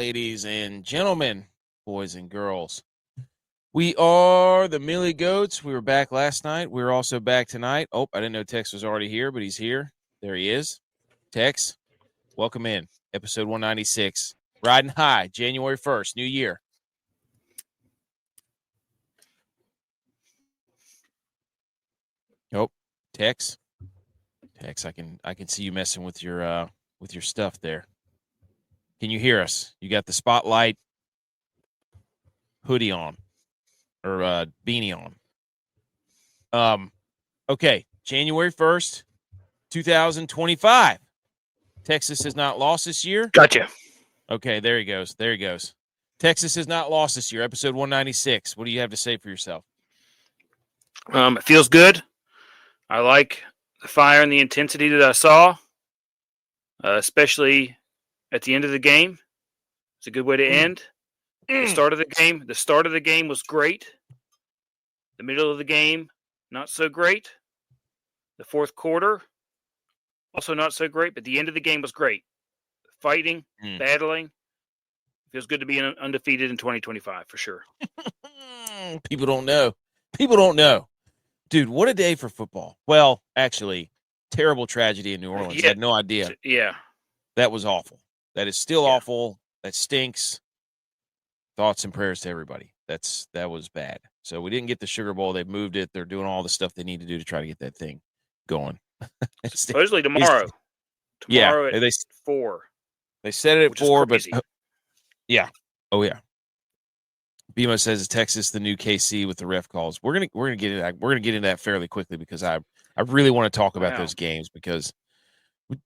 ladies and gentlemen, boys and girls. We are the Millie Goats. We were back last night. We're also back tonight. Oh, I didn't know Tex was already here, but he's here. There he is. Tex, welcome in. Episode 196. Riding high, January 1st, new year. Oh, Tex, I can see you messing with your stuff there. Can you hear us? You got the spotlight hoodie on or beanie on. Okay, January 1st, 2025. Texas has not lost this year. Gotcha. Okay, there he goes. Texas has not lost this year. Episode 196. What do you have to say for yourself? It feels good. I like the fire and the intensity that I saw, especially at the end of the game. It's a good way to end. The start of the game was great. The middle of the game, not so great. The fourth quarter, also not so great, but the end of the game was great. Fighting, battling. Feels good to be undefeated in 2025 for sure. People don't know. Dude, what a day for football. Well, actually, terrible tragedy in New Orleans. Yeah. I had no idea. Yeah. That was awful. That is still awful. That stinks. Thoughts and prayers to everybody. That was bad. So we didn't get the Sugar Bowl. They've moved it. They're doing all the stuff they need to do to try to get that thing going. Supposedly tomorrow. Tomorrow at 4. They said it at 4, but yeah. Oh yeah. Bimo says Texas the new KC with the ref calls. We're gonna get into that. We're gonna get into that fairly quickly because I really want to talk about those games because,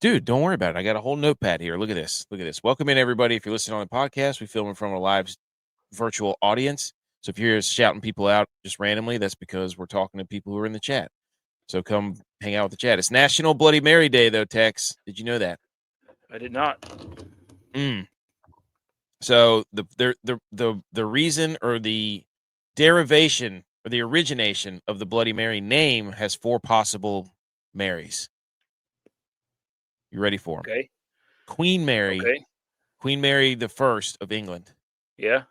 dude, don't worry about it. I got a whole notepad here. Look at this. Welcome in everybody. If you're listening on the podcast, we film in front of a live virtual audience. So if you're shouting people out just randomly, that's because we're talking to people who are in the chat. So come hang out with the chat. It's National Bloody Mary Day, though, Tex. Did you know that? I did not. So the reason or the derivation or the origination of the Bloody Mary name has 4 possible Marys. You ready for them? Okay. Queen Mary. Okay. Queen Mary the First of England. Yeah.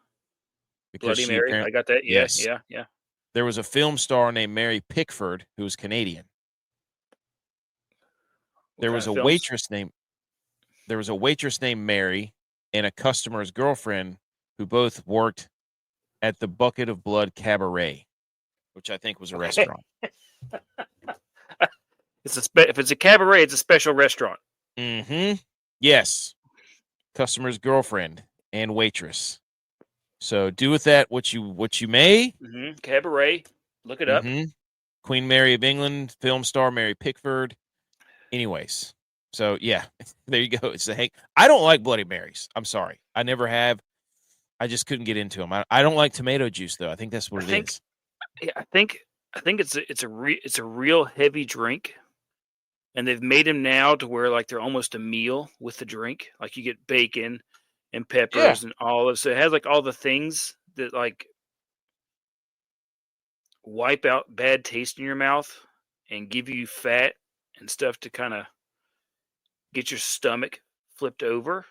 Because Bloody Mary. I got that. Yeah, yes. Yeah. There was a film star named Mary Pickford who was Canadian. There was a waitress named Mary and a customer's girlfriend who both worked at the Bucket of Blood Cabaret, which I think was a restaurant. If it's a cabaret, it's a special restaurant. Mm-hmm. Yes. Customer's girlfriend and waitress. So do with that what you may. Mm-hmm. Cabaret. Look it up. Queen Mary of England, film star Mary Pickford. Anyways. So, yeah, there you go. It's the Hank. I don't like Bloody Marys. I'm sorry. I never have. I just couldn't get into them. I don't like tomato juice, though. I think that's what it is. Yeah, I think it's a real heavy drink, and they've made them now to where like they're almost a meal with the drink. Like you get bacon and peppers and olives. So it has like all the things that like wipe out bad taste in your mouth and give you fat and stuff to kind of get your stomach flipped over.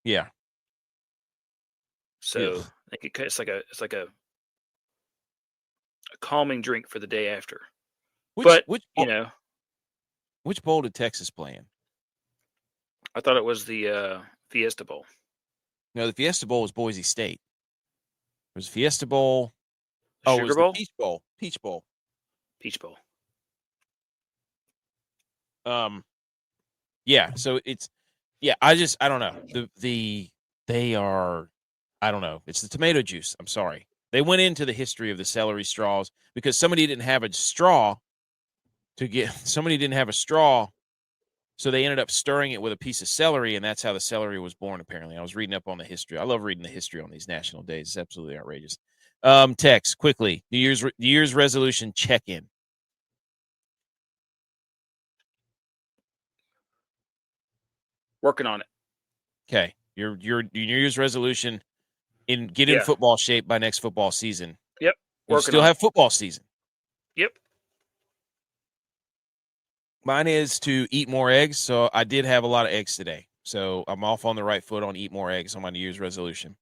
Yeah. So I think it's like a calming drink for the day after. Which bowl did Texas play in? I thought it was the Fiesta Bowl. No, the Fiesta Bowl was Boise State. It was Fiesta Bowl. Sugar Bowl? The Peach Bowl. Peach Bowl. Yeah, so it's I don't know. They are, I don't know. It's the tomato juice. I'm sorry. They went into the history of the celery straws because somebody didn't have a straw, so they ended up stirring it with a piece of celery, and that's how the celery was born, apparently. I was reading up on the history. I love reading the history on these national days. It's absolutely outrageous. Tex, quickly, New Year's resolution check-in. Working on it. Okay. Your New Year's resolution get in football shape by next football season. Yep. You still have football season. Yep. Mine is to eat more eggs. So I did have a lot of eggs today. So I'm off on the right foot on eat more eggs on my New Year's resolution.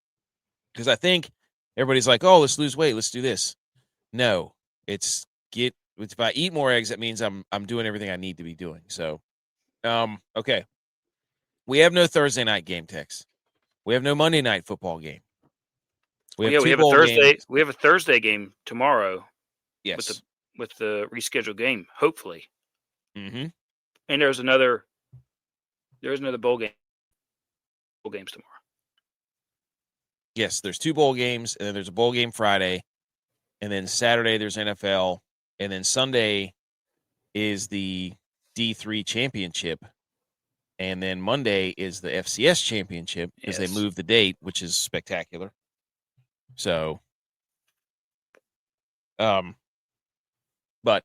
Because I think everybody's like, oh, let's lose weight. Let's do this. No, if I eat more eggs, that means I'm doing everything I need to be doing. So, okay. We have no Thursday night game, Tex. We have no Monday night football game. We have two bowl games. We have a Thursday game tomorrow. Yes. With the rescheduled game, hopefully. Mm-hmm. And there's another bowl game. Bowl games tomorrow. Yes, there's two bowl games, and then there's a bowl game Friday, and then Saturday there's NFL, and then Sunday is the D3 championship, and then Monday is the FCS championship because they moved the date, which is spectacular. So, but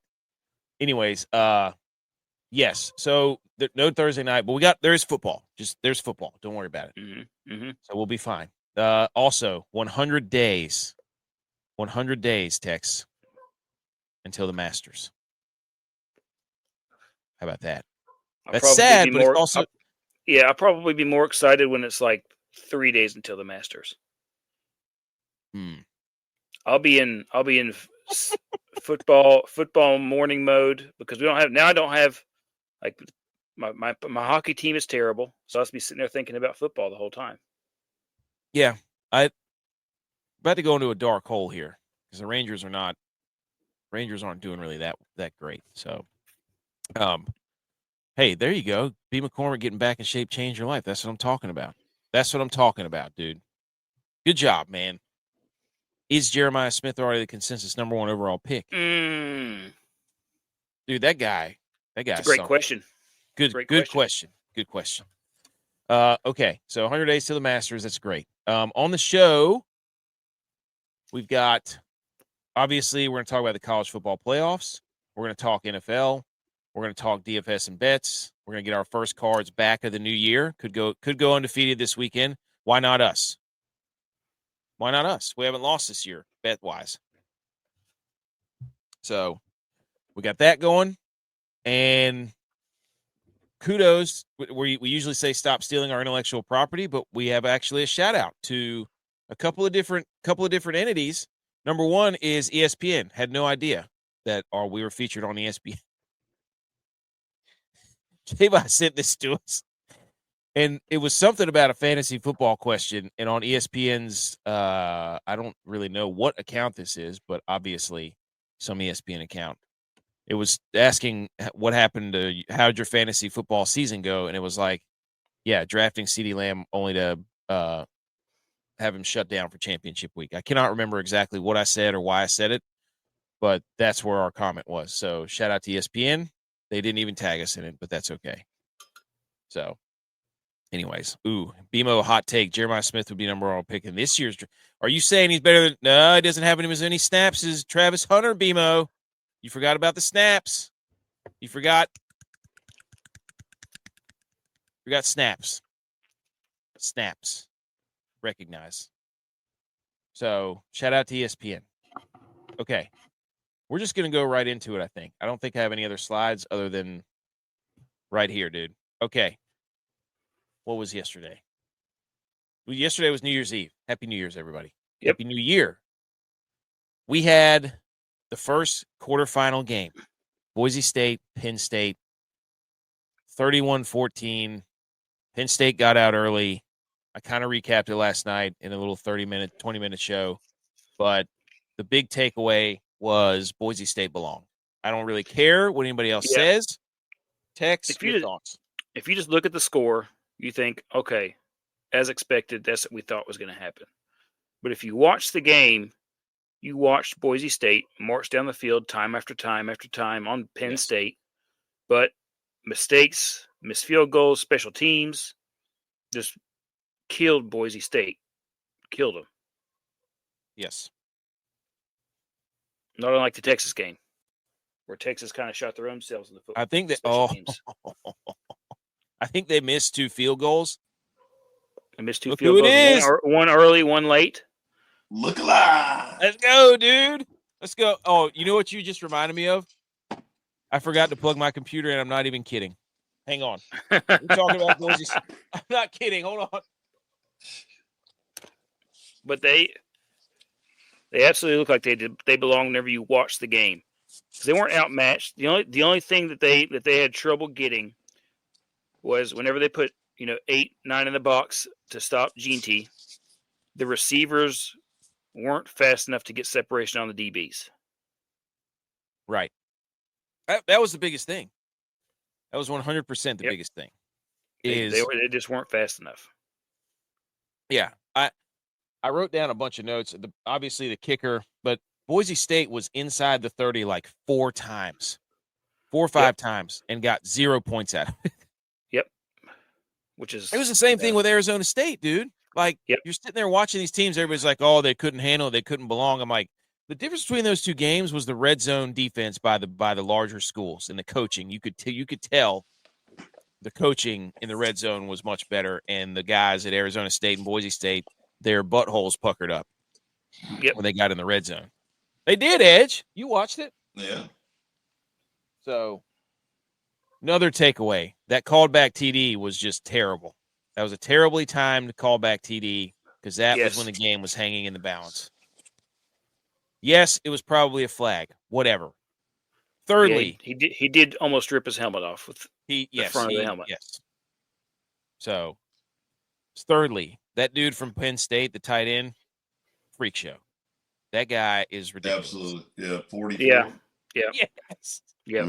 anyways, yes. So no Thursday night, but there is football. There's football. Don't worry about it. Mm-hmm. Mm-hmm. So we'll be fine. Also 100 days, Tex, until the Masters. How about that? That's sad, but it's also. I'll probably be more excited when it's like 3 days until the Masters. I'll be in football morning mode because I don't have like my hockey team is terrible, so I'll just be sitting there thinking about football the whole time. Yeah, I'm about to go into a dark hole here because the Rangers aren't doing really that great. So, hey, there you go. B. McCormick getting back in shape, change your life. That's what I'm talking about. Dude. Good job, man. Is Jeremiah Smith already the consensus number 1 overall pick? Dude, that guy. That's a great question. Good question. Good question. Okay, so 100 days to the Masters. That's great. On the show, we've got, obviously, we're going to talk about the college football playoffs. We're going to talk NFL. We're going to talk DFS and bets. We're going to get our first cards back of the new year. Could go undefeated this weekend. Why not us? Why not us? We haven't lost this year, bet-wise. So we got that going. And kudos. We usually say stop stealing our intellectual property, but we have actually a shout-out to a couple of different entities. Number one is ESPN. Had no idea that we were featured on ESPN. J-Bot sent this to us. And it was something about a fantasy football question. And on ESPN's, I don't really know what account this is, but obviously some ESPN account. It was asking what happened to how'd your fantasy football season go? And it was like, yeah, drafting CeeDee Lamb only to have him shut down for championship week. I cannot remember exactly what I said or why I said it, but that's where our comment was. So shout out to ESPN. They didn't even tag us in it, but that's okay. So. Anyways, BMO hot take. Jeremiah Smith would be number 1 pick in this year's. Are you saying he's better than? No, he doesn't have as many snaps as Travis Hunter. BMO, you forgot about the snaps. You forgot snaps. Snaps. Recognize. So shout out to ESPN. Okay, we're just gonna go right into it. I think. I don't think I have any other slides other than right here, dude. Okay. What was yesterday? Well, yesterday was New Year's Eve. Happy New Year's, everybody. Yep. Happy New Year. We had the first quarterfinal game. Boise State, Penn State, 31-14. Penn State got out early. I kind of recapped it last night in a little 20-minute show. But the big takeaway was Boise State belonged. I don't really care what anybody else says. Text your thoughts. If you just look at the score, you think, okay, as expected, that's what we thought was going to happen. But if you watch the game, you watched Boise State march down the field time after time after time on Penn State. But mistakes, missed field goals, special teams just killed Boise State. Killed them. Yes. Not unlike the Texas game, where Texas kind of shot their own selves in the foot. I think that I think they missed 2 field goals. They missed 2 field goals. One early, one late. Look alive. Let's go, dude. Let's go. Oh, you know what you just reminded me of? I forgot to plug my computer in. I'm not even kidding. Hang on. We're talking about Boise. I'm not kidding. Hold on. But they absolutely look like they belong whenever you watch the game. They weren't outmatched. The only thing that they had trouble getting was whenever they put 8, 9 in the box to stop G&T, the receivers weren't fast enough to get separation on the DBs. Right. That was the biggest thing. That was 100% the biggest thing. They just weren't fast enough. Yeah. I wrote down a bunch of notes. Obviously the kicker, but Boise State was inside the 30 like 4 times. 4 or 5 times and got 0 points out of it. Yep. It was the same thing with Arizona State, dude. Like, you're sitting there watching these teams, everybody's like, oh, they couldn't handle it, they couldn't belong. I'm like, the difference between those 2 games was the red zone defense by the larger schools and the coaching. You could tell the coaching in the red zone was much better, and the guys at Arizona State and Boise State, their buttholes puckered up when they got in the red zone. They did, Edge. You watched it? Yeah. So, another takeaway, that called back TD was just terrible. That was a terribly timed callback TD because that was when the game was hanging in the balance. Yes, it was probably a flag. Whatever. Thirdly, he did almost rip his helmet off with the front of the helmet. Yes. So, thirdly, that dude from Penn State, the tight end, freak show. That guy is ridiculous. Absolutely. Yeah, 44. Yeah. Yes. Yeah.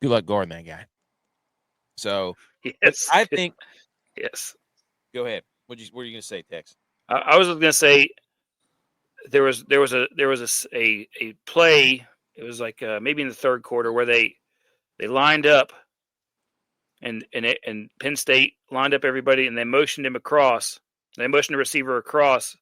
Good luck guarding that guy. So, yes. I think. Yes. Go ahead. What are you going to say, Tex? I was going to say there was a play. It was like maybe in the third quarter where they lined up, and Penn State lined up everybody, and they motioned him across. They motioned the receiver across,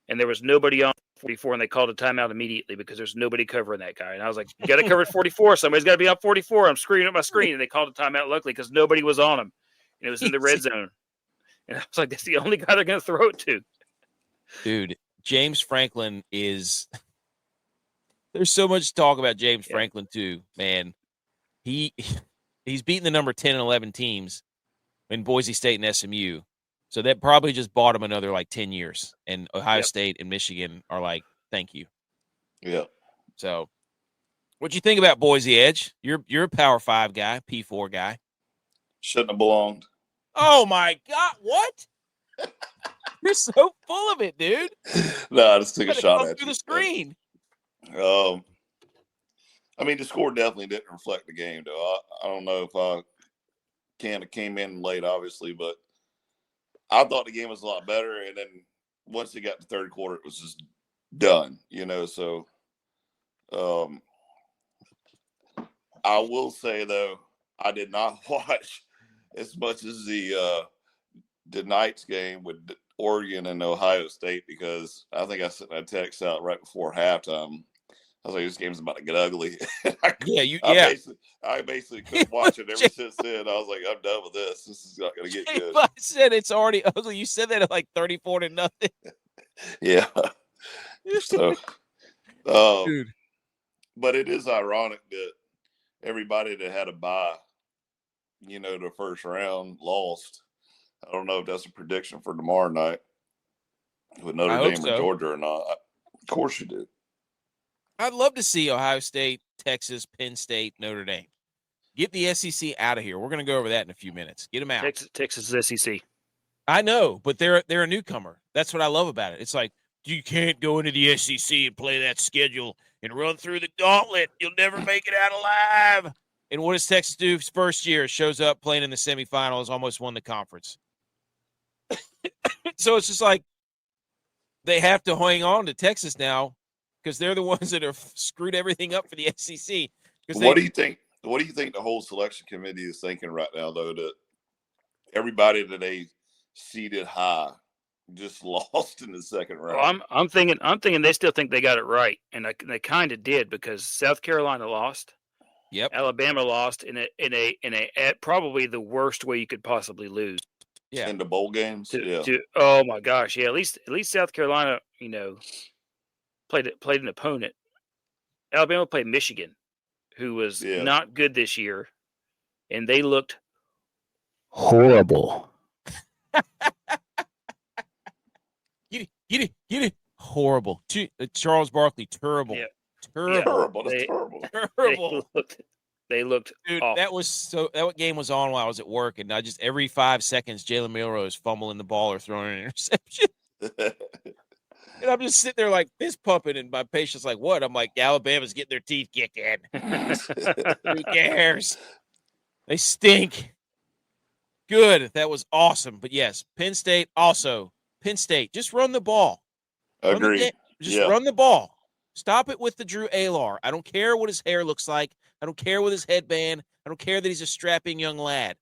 and there was nobody on 44, and they called a timeout immediately because there's nobody covering that guy. And I was like, you got to cover 44. Somebody's got to be on 44. I'm screaming at my screen, and they called a timeout luckily because nobody was on him, and it was in the red zone. And I was like, that's the only guy they're going to throw it to. Dude, James Franklin is – there's so much talk about James Franklin too, man. He's beaten the number 10 and 11 teams in Boise State and SMU. So that probably just bought him another like 10 years. And Ohio State and Michigan are like, thank you. Yeah. So what you think about Boise, Edge? You're a Power 5 guy, P4 guy. Shouldn't have belonged. Oh, my God. What? You're so full of it, dude. No, I just took a shot at through the screen. I mean, the score definitely didn't reflect the game, though. I don't know if I came in late, obviously, but I thought the game was a lot better. And then once it got to third quarter, it was just done, So I will say, though, I did not watch as much as the night's game with Oregon and Ohio State because I think I sent a text out right before halftime. I was like, this game's about to get ugly. I basically couldn't watch it ever since then. I was like, I'm done with this. This is not going to get good. I said it's already ugly. You said that at like 34-0. Yeah. So, dude. But it is ironic that everybody that had a bye, the first round lost. I don't know if that's a prediction for tomorrow night with Notre Dame or Georgia or not. Of course you do. I'd love to see Ohio State, Texas, Penn State, Notre Dame. Get the SEC out of here. We're going to go over that in a few minutes. Get them out. Texas is SEC. I know, but they're a newcomer. That's what I love about it. It's like, you can't go into the SEC and play that schedule and run through the gauntlet. You'll never make it out alive. And what does Texas do his first year? Shows up playing in the semifinals, almost won the conference. So it's just like they have to hang on to Texas now because they're the ones that have screwed everything up for the SEC. What do you think? What do you think the whole selection committee is thinking right now, though, that everybody that they seeded high just lost in the second round? Well, I'm thinking they still think they got it right, and they kind of did because South Carolina lost. Yep. Alabama lost in a probably the worst way you could possibly lose. Yeah. In the bowl games. Oh my gosh, yeah. At least South Carolina, played an opponent. Alabama played Michigan, who was not good this year, and they looked Horrible. Get it. Horrible. Charles Barkley, terrible. Yeah. Terrible. That's terrible. Terrible. They looked Dude, awful. that game was on while I was at work, and I just every 5 seconds Jalen Milroe is fumbling the ball or throwing an interception. And I'm just sitting there like this pumping, and my patient's like, "What?" I'm like, "Alabama's getting their teeth kicked in. Who cares? They stink." Good. That was awesome. But yes, Penn State also. Penn State, just run the ball. Agreed. Run the ball. Stop it with the Drew Alar. I don't care what his hair looks like. I don't care with his headband. I don't care that he's a strapping young lad.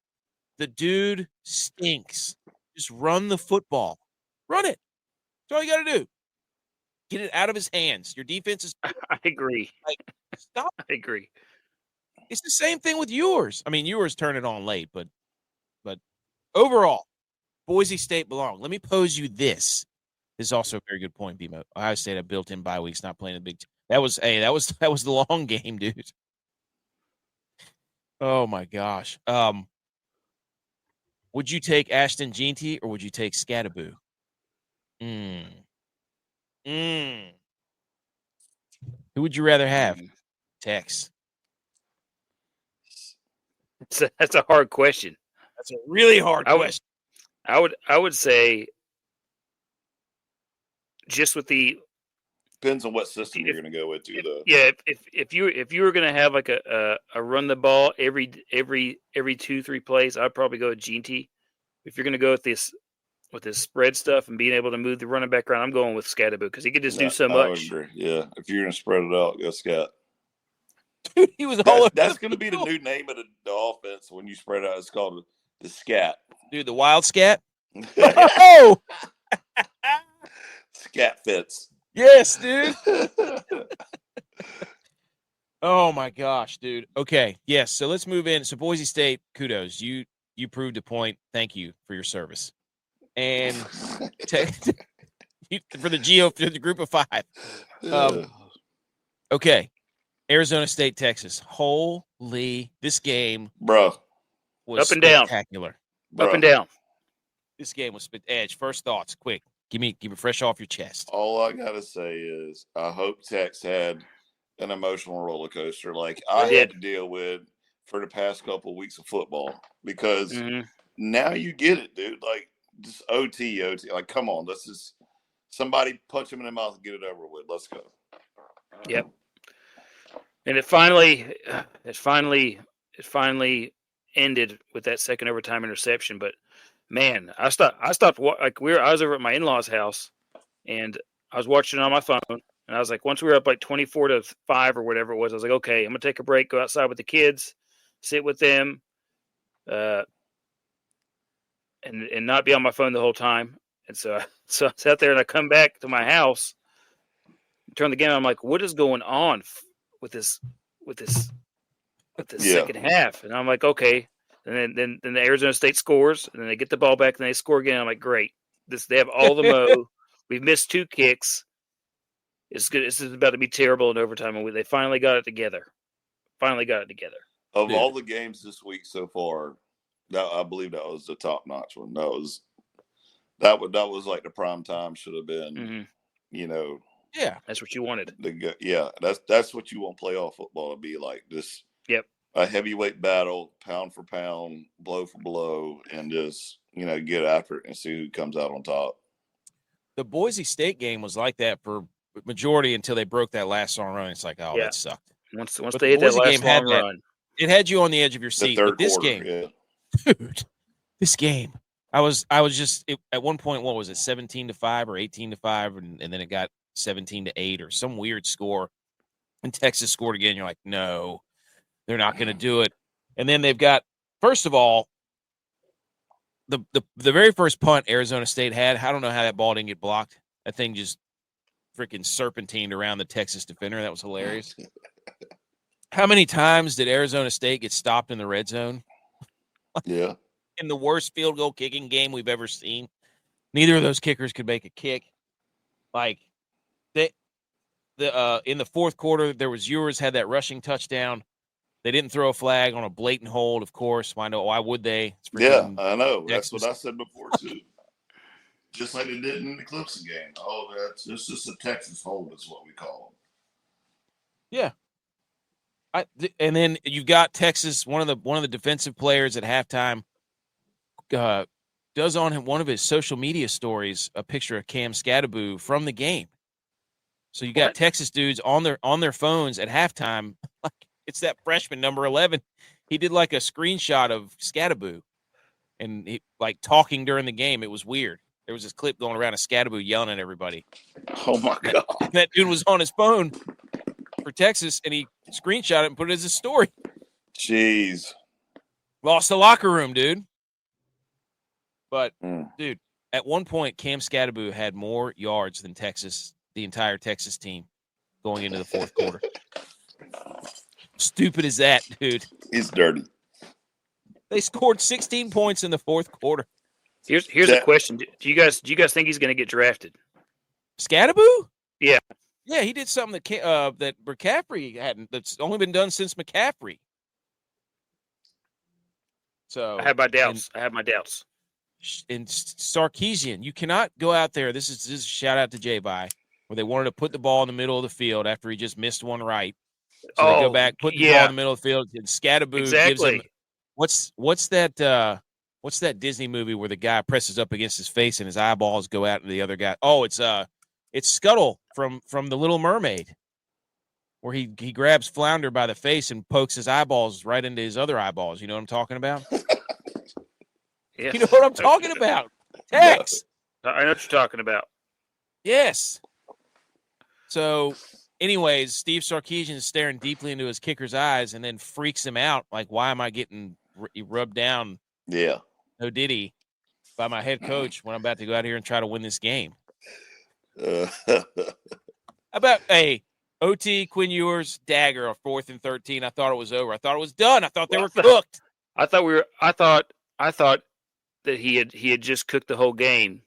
The dude stinks. Just run the football. Run it. That's all you got to do. Get it out of his hands. Your defense is. I agree. Stop. I agree. It's the same thing with yours. I mean, yours turn it on late, but overall, Boise State belong. Let me pose you this. This is also a very good point, BMO. Ohio State had built-in bye weeks, not playing the Big Ten. That was the long game, dude. Oh my gosh. Would you take Ashton Jeanty or would you take Scattaboo? Who would you rather have? Tex. That's a hard question. That's a really hard question. I would say just with the depends on what system you're going to go with too, though. Yeah, if you were going to have like a run the ball every 2-3 plays, I'd probably go with Jeanty. If you're going to go with this spread stuff and being able to move the running back around, I'm going with Scattaboo because he could just do so much. I would agree. Yeah, if you're going to spread it out, go Scat. Dude, he was all over. That's going to be the new name of the offense when you spread it out. It's called the Scat. Dude, the Wild Scat. Oh, Scat fits. Yes, dude. Oh my gosh, dude. Okay, yes. So let's move in. So Boise State, kudos. You proved a point. Thank you for your service. And for the group of 5. Okay, Arizona State, Texas. Holy, this game, bro, up was and down, spectacular. Up and down. This game was Edge. First thoughts, quick. Give me fresh off your chest. All I gotta say is I hope Tex had an emotional roller coaster like I had to deal with for the past couple of weeks of football because now you get it, dude. Like just OT. Like, come on, let's just somebody punch him in the mouth and get it over with. Let's go. Yep. And it finally ended with that second overtime interception, but. Man, I stopped. I was over at my in-laws' house, and I was watching it on my phone. And I was like, once we were up like 24-5 or whatever it was, I was like, okay, I'm gonna take a break, go outside with the kids, sit with them, and not be on my phone the whole time. And so I sat there, and I come back to my house, turn the game on. I'm like, what is going on with this second half? And I'm like, okay. And then the Arizona State scores, and then they get the ball back, and they score again. I'm like, great. They have all the mo. We've missed 2 kicks. It's good. This is about to be terrible in overtime, and they finally got it together. Of all the games this week so far, I believe that was the top-notch one. That was like the prime time should have been. You know. Yeah, that's what you wanted. That's what you want playoff football to be like. This. Yep. A heavyweight battle, pound for pound, blow for blow, and just, get after it and see who comes out on top. The Boise State game was like that for majority until they broke that last long run. It's like, that sucked. Once they hit that last long run. It had you on the edge of your seat. The but this quarter, game, dude, this game, I was just at one point, what was it, 17-5 or 18-5, and then it got 17-8 or some weird score, and Texas scored again. You're like, no. They're not going to do it. And then they've got, first of all, the very first punt Arizona State had, I don't know how that ball didn't get blocked. That thing just freaking serpentined around the Texas defender. That was hilarious. How many times did Arizona State get stopped in the red zone? Yeah. In the worst field goal kicking game we've ever seen. Neither of those kickers could make a kick. Like, in the fourth quarter, there was Ewers had that rushing touchdown. They didn't throw a flag on a blatant hold, of course. Why would they? Yeah, I know. Texas. That's what I said before, too. Just like they did in the Clemson game. Oh, it's just a Texas hold is what we call them. Yeah. And then you've got Texas, one of the defensive players at halftime does on one of his social media stories a picture of Cam Scadaboo from the game. So you got Texas dudes on their phones at halftime. Like it's that freshman number 11. He did like a screenshot of Scadaboo, and he like talking during the game. It was weird. There was this clip going around of Scadaboo yelling at everybody. Oh my God! That dude was on his phone for Texas, and he screenshot it and put it as a story. Jeez, lost the locker room, dude. But dude, at one point, Cam Scadaboo had more yards than Texas, the entire Texas team, going into the fourth quarter. Stupid as that, dude. He's dirty. They scored 16 points in the fourth quarter. Here's a question: Do you guys think he's going to get drafted? Scadaboo? Yeah. Yeah, he did something that McCaffrey hadn't. That's only been done since McCaffrey. So I have my doubts. And Sarkisian, you cannot go out there. This is a shout out to J-Bye, where they wanted to put the ball in the middle of the field after he just missed one right. So they go back, put the ball in the middle of the field, and Scadaboo gives him what's that Disney movie where the guy presses up against his face and his eyeballs go out to the other guy? Oh, it's Scuttle from The Little Mermaid, where he grabs Flounder by the face and pokes his eyeballs right into his other eyeballs. You know what I'm talking about? Yeah. You know what I'm talking about? Tex. I know what you're talking about. Yes. So, anyways, Steve Sarkisian is staring deeply into his kicker's eyes and then freaks him out. Like, why am I getting rubbed down? Yeah. No diddy by my head coach when I'm about to go out here and try to win this game. About OT, Quinn Ewers, dagger, a 4th and 13. I thought it was over. I thought it was done. I thought they were cooked. I thought that he had just cooked the whole game.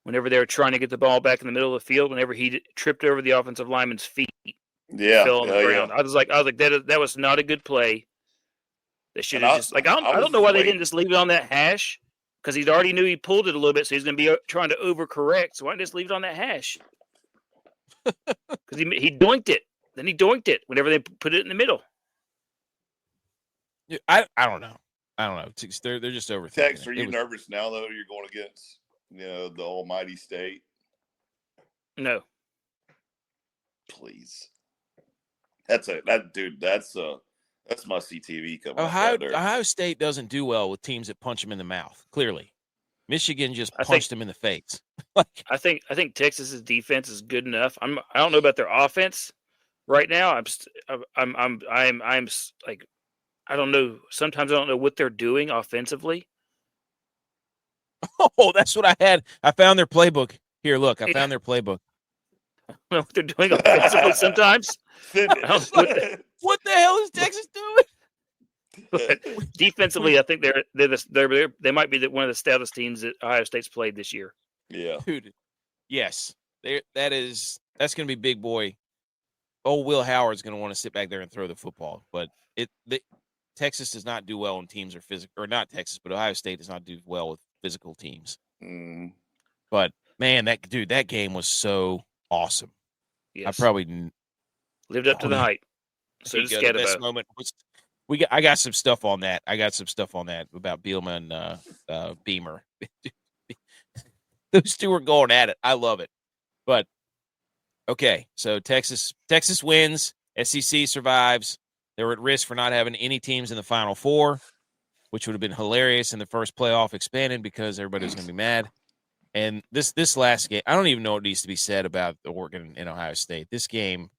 Whenever they were trying to get the ball back in the middle of the field, whenever he tripped over the offensive lineman's feet, fell on the ground. Yeah. I was like, that was not a good play. They should have just I don't know why they didn't just leave it on that hash, because he already knew he pulled it a little bit, so he's going to be trying to overcorrect. So why not just leave it on that hash? Because he doinked it. Then he doinked it whenever they put it in the middle. Yeah, I don't know. They're just overthinking. Tex, are you nervous now though? You're going against the almighty state. No. Please. That's must-see TV coming. Ohio State doesn't do well with teams that punch them in the mouth. Clearly, Michigan just punched them in the face. I think Texas's defense is good enough. I don't know about their offense right now. I'm like, I don't know. Sometimes I don't know what they're doing offensively. Oh, that's what I had. I found their playbook. Here, look. I found their playbook. I don't know what they're doing offensively sometimes. What the hell is Texas doing? But defensively, I think they might be one of the stoutest teams that Ohio State's played this year. Yeah, dude. Yes, that's going to be big boy. Old Will Howard's going to want to sit back there and throw the football, but Texas does not do well when teams are physical, or not Texas, but Ohio State does not do well with physical teams. But man, that game was so awesome. Yes. I probably lived up to the hype. So did the best moment was I got some stuff on that. About Bielema and Beamer. Those two are going at it. I love it. But okay, so Texas wins. SEC survives. They were at risk for not having any teams in the Final Four, which would have been hilarious in the first playoff expanded because everybody was going to be mad. And this last game, I don't even know what needs to be said about the Oregon and Ohio State. This game,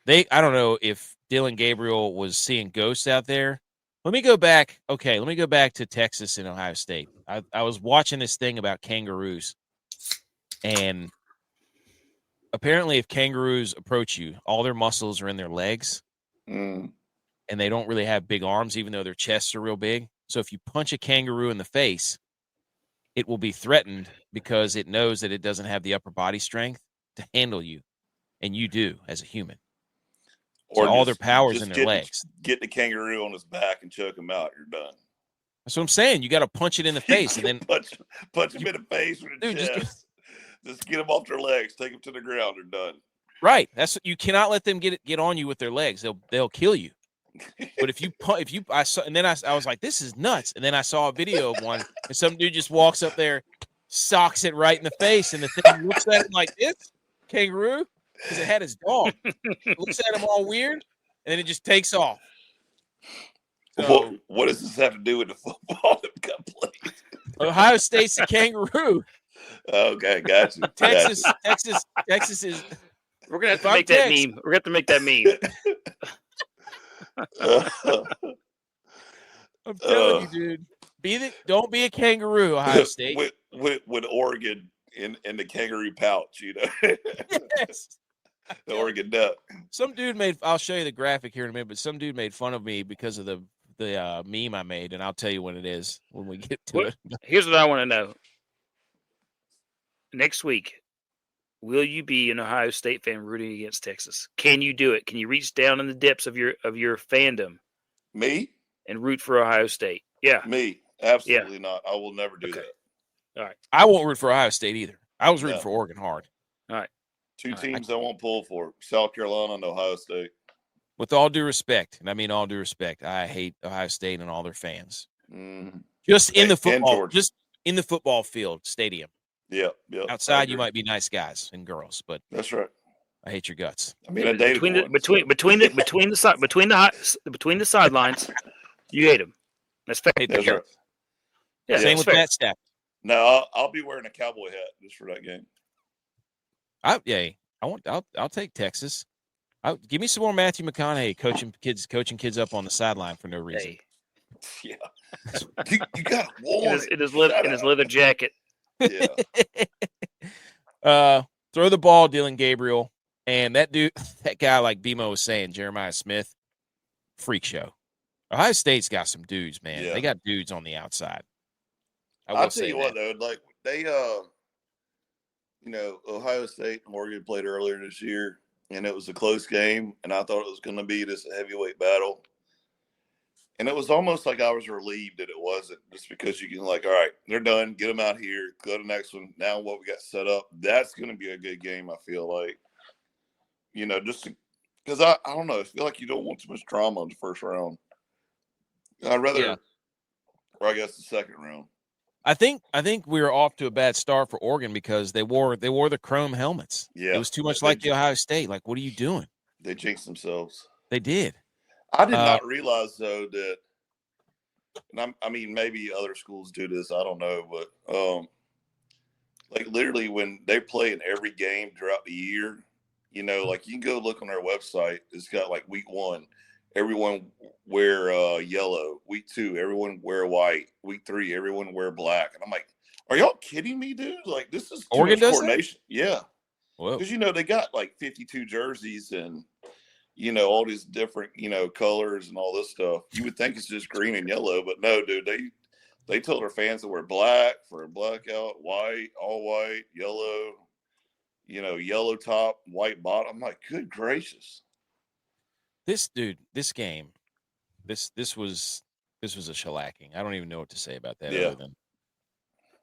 I don't know if Dylan Gabriel was seeing ghosts out there. Let me go back. Okay, let me go back to Texas and Ohio State. I was watching this thing about kangaroos, and apparently if kangaroos approach you, all their muscles are in their legs, and they don't really have big arms, even though their chests are real big. So if you punch a kangaroo in the face, it will be threatened because it knows that it doesn't have the upper body strength to handle you, and you do as a human. So Or all their power's in their get legs. Get the kangaroo on his back and choke him out. You're done. That's what I'm saying. You got to punch it in the face, and then punch him in the face or the chest. Just get them off their legs. Take them to the ground. They're done. Right. That's you cannot let them get on you with their legs. They'll kill you. But I saw, and then I was like, this is nuts. And then I saw a video of one, and some dude just walks up there, socks it right in the face, and the thing looks at him like this kangaroo because it had his dog. It looks at him all weird, and then it just takes off. So, what does this have to do with the football that got played? Ohio State's a kangaroo. Okay, got you. Texas is. We're gonna have to make that meme. We're gonna have to make that meme. I'm telling you, dude. Don't be a kangaroo, Ohio State. with Oregon in the kangaroo pouch, Yes. The Oregon Duck. Some dude I'll show you the graphic here in a minute, but some dude made fun of me because of the meme I made, and I'll tell you when it is when we get to it. Here's what I want to know. Next week, will you be an Ohio State fan rooting against Texas? Can you do it? Can you reach down in the depths of your fandom? Me? And root for Ohio State? Yeah. Me? Absolutely not. I will never do that. All right. I won't root for Ohio State either. I was rooting for Oregon hard. All right. Two teams I won't pull for: South Carolina and Ohio State. With all due respect, and I mean all due respect, I hate Ohio State and all their fans. Mm. Just in the football field stadium. Yeah. Outside, you might be nice guys and girls, but that's right. I hate your guts. I mean, between the sidelines, you hate them. That's fair. That's right. Yeah, same with that staff. No, I'll be wearing a cowboy hat just for that game. I'll take Texas. Give me some more Matthew McConaughey coaching kids up on the sideline for no reason. Hey. Yeah, you got warm in his leather jacket. Yeah. Throw the ball, Dylan Gabriel, and that guy, like BMO was saying, Jeremiah Smith, freak show. Ohio State's got some dudes, man. Yeah. They got dudes on the outside. I'll tell you what, though, like they, Ohio State and Oregon played earlier this year, and it was a close game, and I thought it was going to be this heavyweight battle. And it was almost like I was relieved that it wasn't, just because you can, like, all right, they're done. Get them out here. Go to the next one. Now what we got set up, that's going to be a good game, I feel like. Just because I don't know. I feel like you don't want too much drama in the first round. I'd rather, or I guess the second round. I think we were off to a bad start for Oregon because they wore the chrome helmets. Yeah, it was too much like the Ohio State. Like, what are you doing? They jinxed themselves. They did. I did not realize though that, and I mean maybe other schools do this. I don't know, but like literally when they play in every game throughout the year, like you can go look on their website. It's got like week 1. Everyone wear yellow. Week 2, everyone wear white. Week 3, everyone wear black. And I'm like, are y'all kidding me, dude? Like, this is too much coordination. Yeah. Because, they got like 52 jerseys and, all these different, colors and all this stuff. You would think it's just green and yellow, but no, dude. They told their fans to wear black for a blackout, white, all white, yellow, yellow top, white bottom. I'm like, good gracious. This game, this was a shellacking. I don't even know what to say about that. Yeah. Other than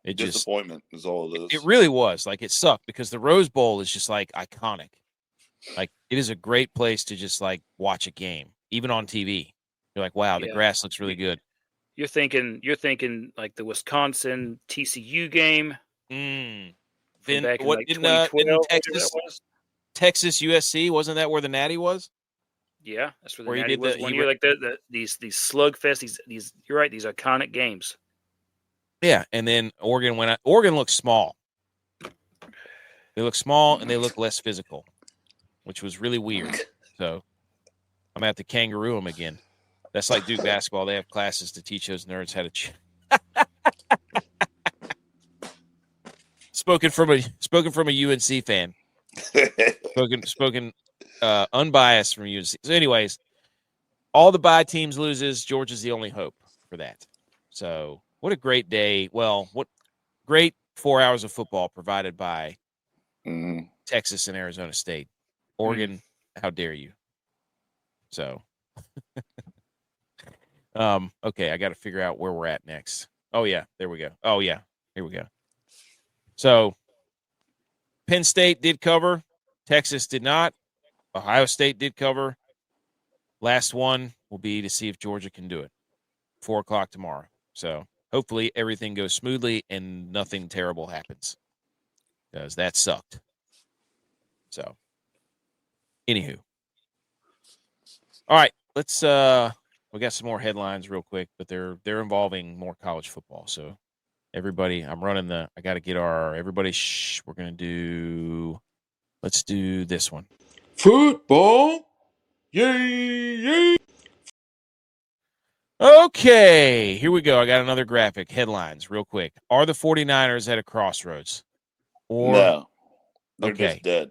it disappointment is all it is. It really was. Like, it sucked because the Rose Bowl is just like iconic. Like, it is a great place to just like watch a game, even on TV. You're like, wow, the grass looks really good. You're thinking like the Wisconsin TCU game. Then back in what like didn't 2012, Texas USC, wasn't that where the Natty was? Yeah, that's where the Natty was. One year, like these slugfest, these you're right, these iconic games. Yeah, and then Oregon went out. Oregon looked small. They look small and they look less physical, which was really weird. So I'm gonna have to kangaroo them again. That's like Duke basketball. They have classes to teach those nerds how to. Spoken from a UNC fan. spoken unbiased from UNC. So, anyways, all the bye teams loses. Georgia's the only hope for that. So, what a great day. Well, what great 4 hours of football provided by Texas and Arizona State. Oregon, how dare you? So, okay, I got to figure out where we're at next. Oh, yeah, there we go. Oh, yeah, here we go. So, Penn State did cover. Texas did not. Ohio State did cover. Last one will be to see if Georgia can do it. 4 o'clock tomorrow. So, hopefully everything goes smoothly and nothing terrible happens, because that sucked. So, anywho. All right, let's we got some more headlines real quick, but they're involving more college football. So, everybody, I got to get everybody, we're going to let's do this one. Football. Yay, yay. Okay, here we go. I got another graphic. Headlines real quick. Are the 49ers at a crossroads? Or No, they're okay. just dead.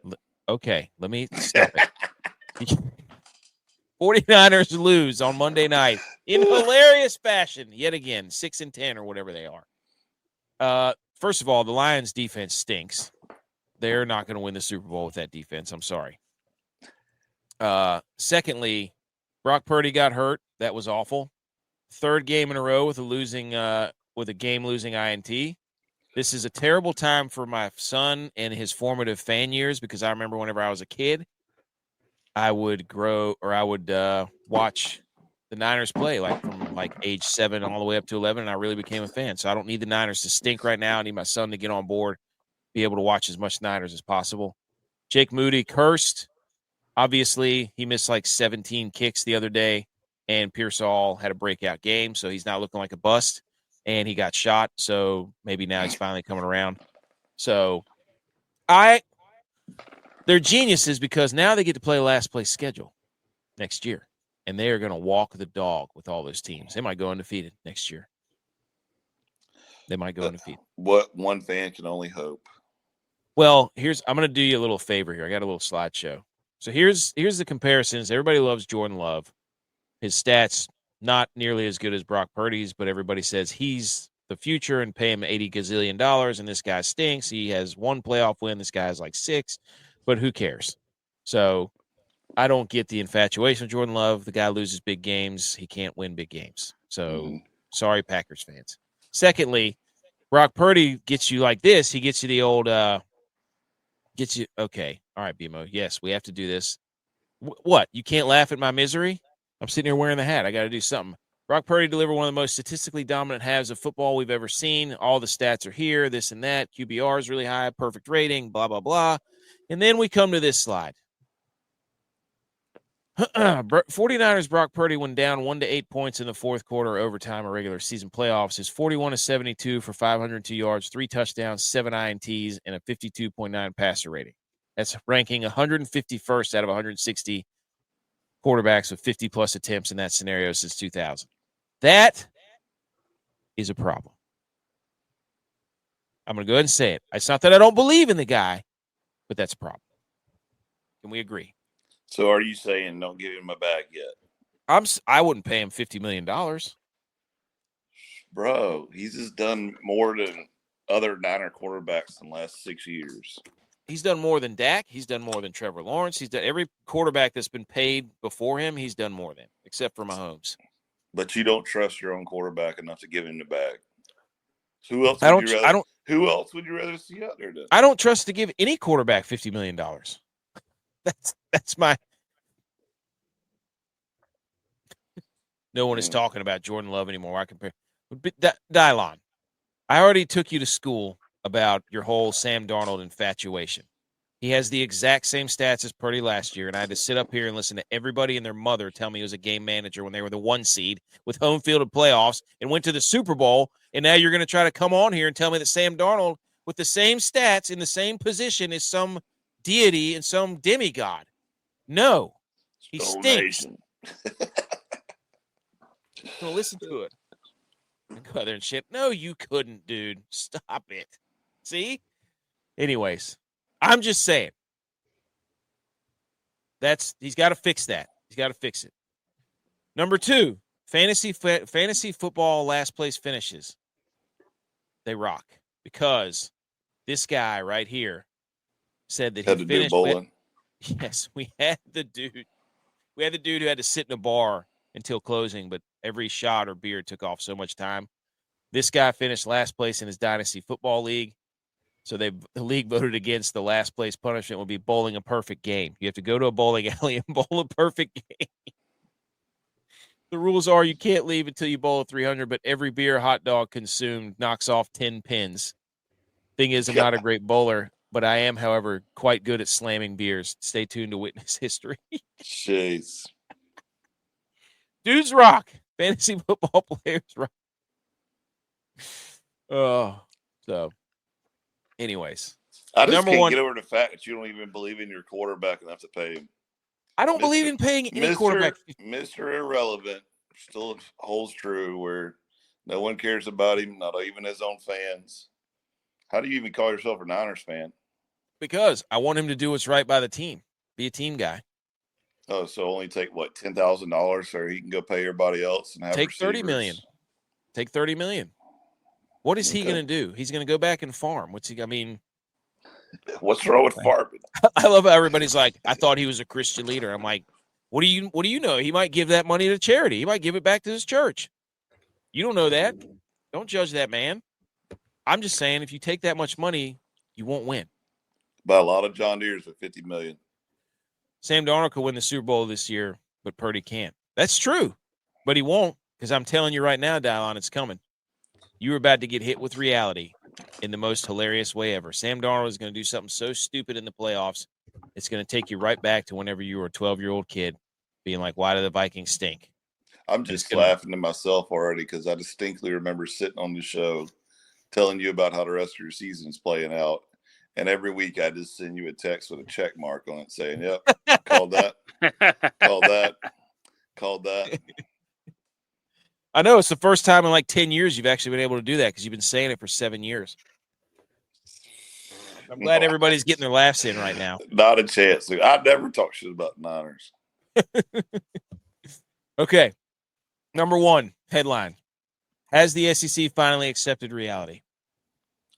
Okay, let me stop it. 49ers lose on Monday night in hilarious fashion yet again, 6-10 or whatever they are. First of all, the Lions defense stinks. They're not going to win the Super Bowl with that defense. I'm sorry. Secondly, Brock Purdy got hurt. That was awful. Third game in a row with a game-losing INT. This is a terrible time for my son and his formative fan years, because I remember whenever I was a kid, I would watch the Niners play from age 7 all the way up to 11, and I really became a fan. So I don't need the Niners to stink right now. I need my son to get on board, be able to watch as much Niners as possible. Jake Moody cursed. Obviously, he missed 17 kicks the other day, and Pearsall had a breakout game, so he's not looking like a bust, and he got shot, so maybe now he's finally coming around. So they're geniuses, because now they get to play a last-place schedule next year, and they are going to walk the dog with all those teams. They might go undefeated next year. They might go undefeated. What one fan can only hope. Well, I'm going to do you a little favor here. I got a little slideshow. So here's the comparisons. Everybody loves Jordan Love. His stats not nearly as good as Brock Purdy's, but everybody says he's the future and pay him $80 gazillion, and this guy stinks. He has 1 playoff win. This guy has 6, but who cares? So I don't get the infatuation with Jordan Love. The guy loses big games. He can't win big games. So sorry, Packers fans. Secondly, Brock Purdy gets you like this. He gets you the old okay. All right, BMO. Yes, we have to do this. What? You can't laugh at my misery? I'm sitting here wearing the hat. I got to do something. Brock Purdy delivered one of the most statistically dominant halves of football we've ever seen. All the stats are here, this and that. QBR is really high, perfect rating, blah, blah, blah. And then we come to this slide. 49ers Brock Purdy went down 1 to 8 points in the fourth quarter, overtime, or regular season playoffs. Is 41-72 for 502 yards, 3 touchdowns, 7 INTs, and a 52.9 passer rating. That's ranking 151st out of 160 quarterbacks with 50-plus attempts in that scenario since 2000. That is a problem. I'm going to go ahead and say it. It's not that I don't believe in the guy, but that's a problem. Can we agree? So are you saying don't give him a bag yet? I wouldn't pay him $50 million. Bro, he's just done more than other Niner quarterbacks in the last 6 years. He's done more than Dak. He's done more than Trevor Lawrence. He's done every quarterback that's been paid before him. He's done more than, except for Mahomes. But you don't trust your own quarterback enough to give him the bag. Who else would you rather see out there? Then? I don't trust to give any quarterback $50 million. That's my. No one is talking about Jordan Love anymore. I compare. Dylon, I already took you to school about your whole Sam Darnold infatuation. He has the exact same stats as Purdy last year, and I had to sit up here and listen to everybody and their mother tell me he was a game manager when they were the 1 seed with home field of playoffs and went to the Super Bowl, and now you're going to try to come on here and tell me that Sam Darnold, with the same stats in the same position, is some deity and some demigod. No. He stinks. Gonna listen to it. Go out there and shit. No, you couldn't, dude. Stop it. See? Anyways, I'm just saying. He's got to fix that. He's got to fix it. Number 2, fantasy football last place finishes. They rock, because this guy right here said that he finished. Yes, we had the dude We had the dude who had to sit in a bar until closing, but every shot or beer took off so much time. This guy finished last place in his dynasty football league. So the league voted against the last place punishment would be bowling a perfect game. You have to go to a bowling alley and bowl a perfect game. The rules are you can't leave until you bowl a 300, but every beer, hot dog consumed knocks off 10 pins. Thing is, I'm not a great bowler, but I am, however, quite good at slamming beers. Stay tuned to witness history. Jeez. Dudes rock. Fantasy football players rock. Oh, so anyways. I just Number can't one, get over the fact that you don't even believe in your quarterback enough to pay him. I don't believe in paying any quarterback. Mr. Irrelevant still holds true where no one cares about him, not even his own fans. How do you even call yourself a Niners fan? Because I want him to do what's right by the team. Be a team guy. Oh, so only take what, $10,000 so he can go pay everybody else and have take receivers. $30 million. Take $30 million. What is he going to do? He's going to go back and farm. What's wrong with farming? I love how everybody's like, I thought he was a Christian leader. I'm like, what do you know? He might give that money to charity. He might give it back to his church. You don't know that. Don't judge that man. I'm just saying, if you take that much money, you won't win. Buy a lot of John Deeres for $50 million. Sam Darnold could win the Super Bowl this year, but Purdy can't. That's true, but he won't, because I'm telling you right now, Dylon, it's coming. You're about to get hit with reality in the most hilarious way ever. Sam Darnold is going to do something so stupid in the playoffs, it's going to take you right back to whenever you were a 12-year-old kid being like, why do the Vikings stink? I'm just laughing to myself already because I distinctly remember sitting on the show telling you about how the rest of your season is playing out. And every week I just send you a text with a check mark on it saying, yep, called that, called that. I know it's the first time in like 10 years you've actually been able to do that because you've been saying it for 7 years. I'm glad everybody's getting their laughs in right now. Not a chance. I never talk shit about Niners. Okay. Number one, headline. Has the SEC finally accepted reality?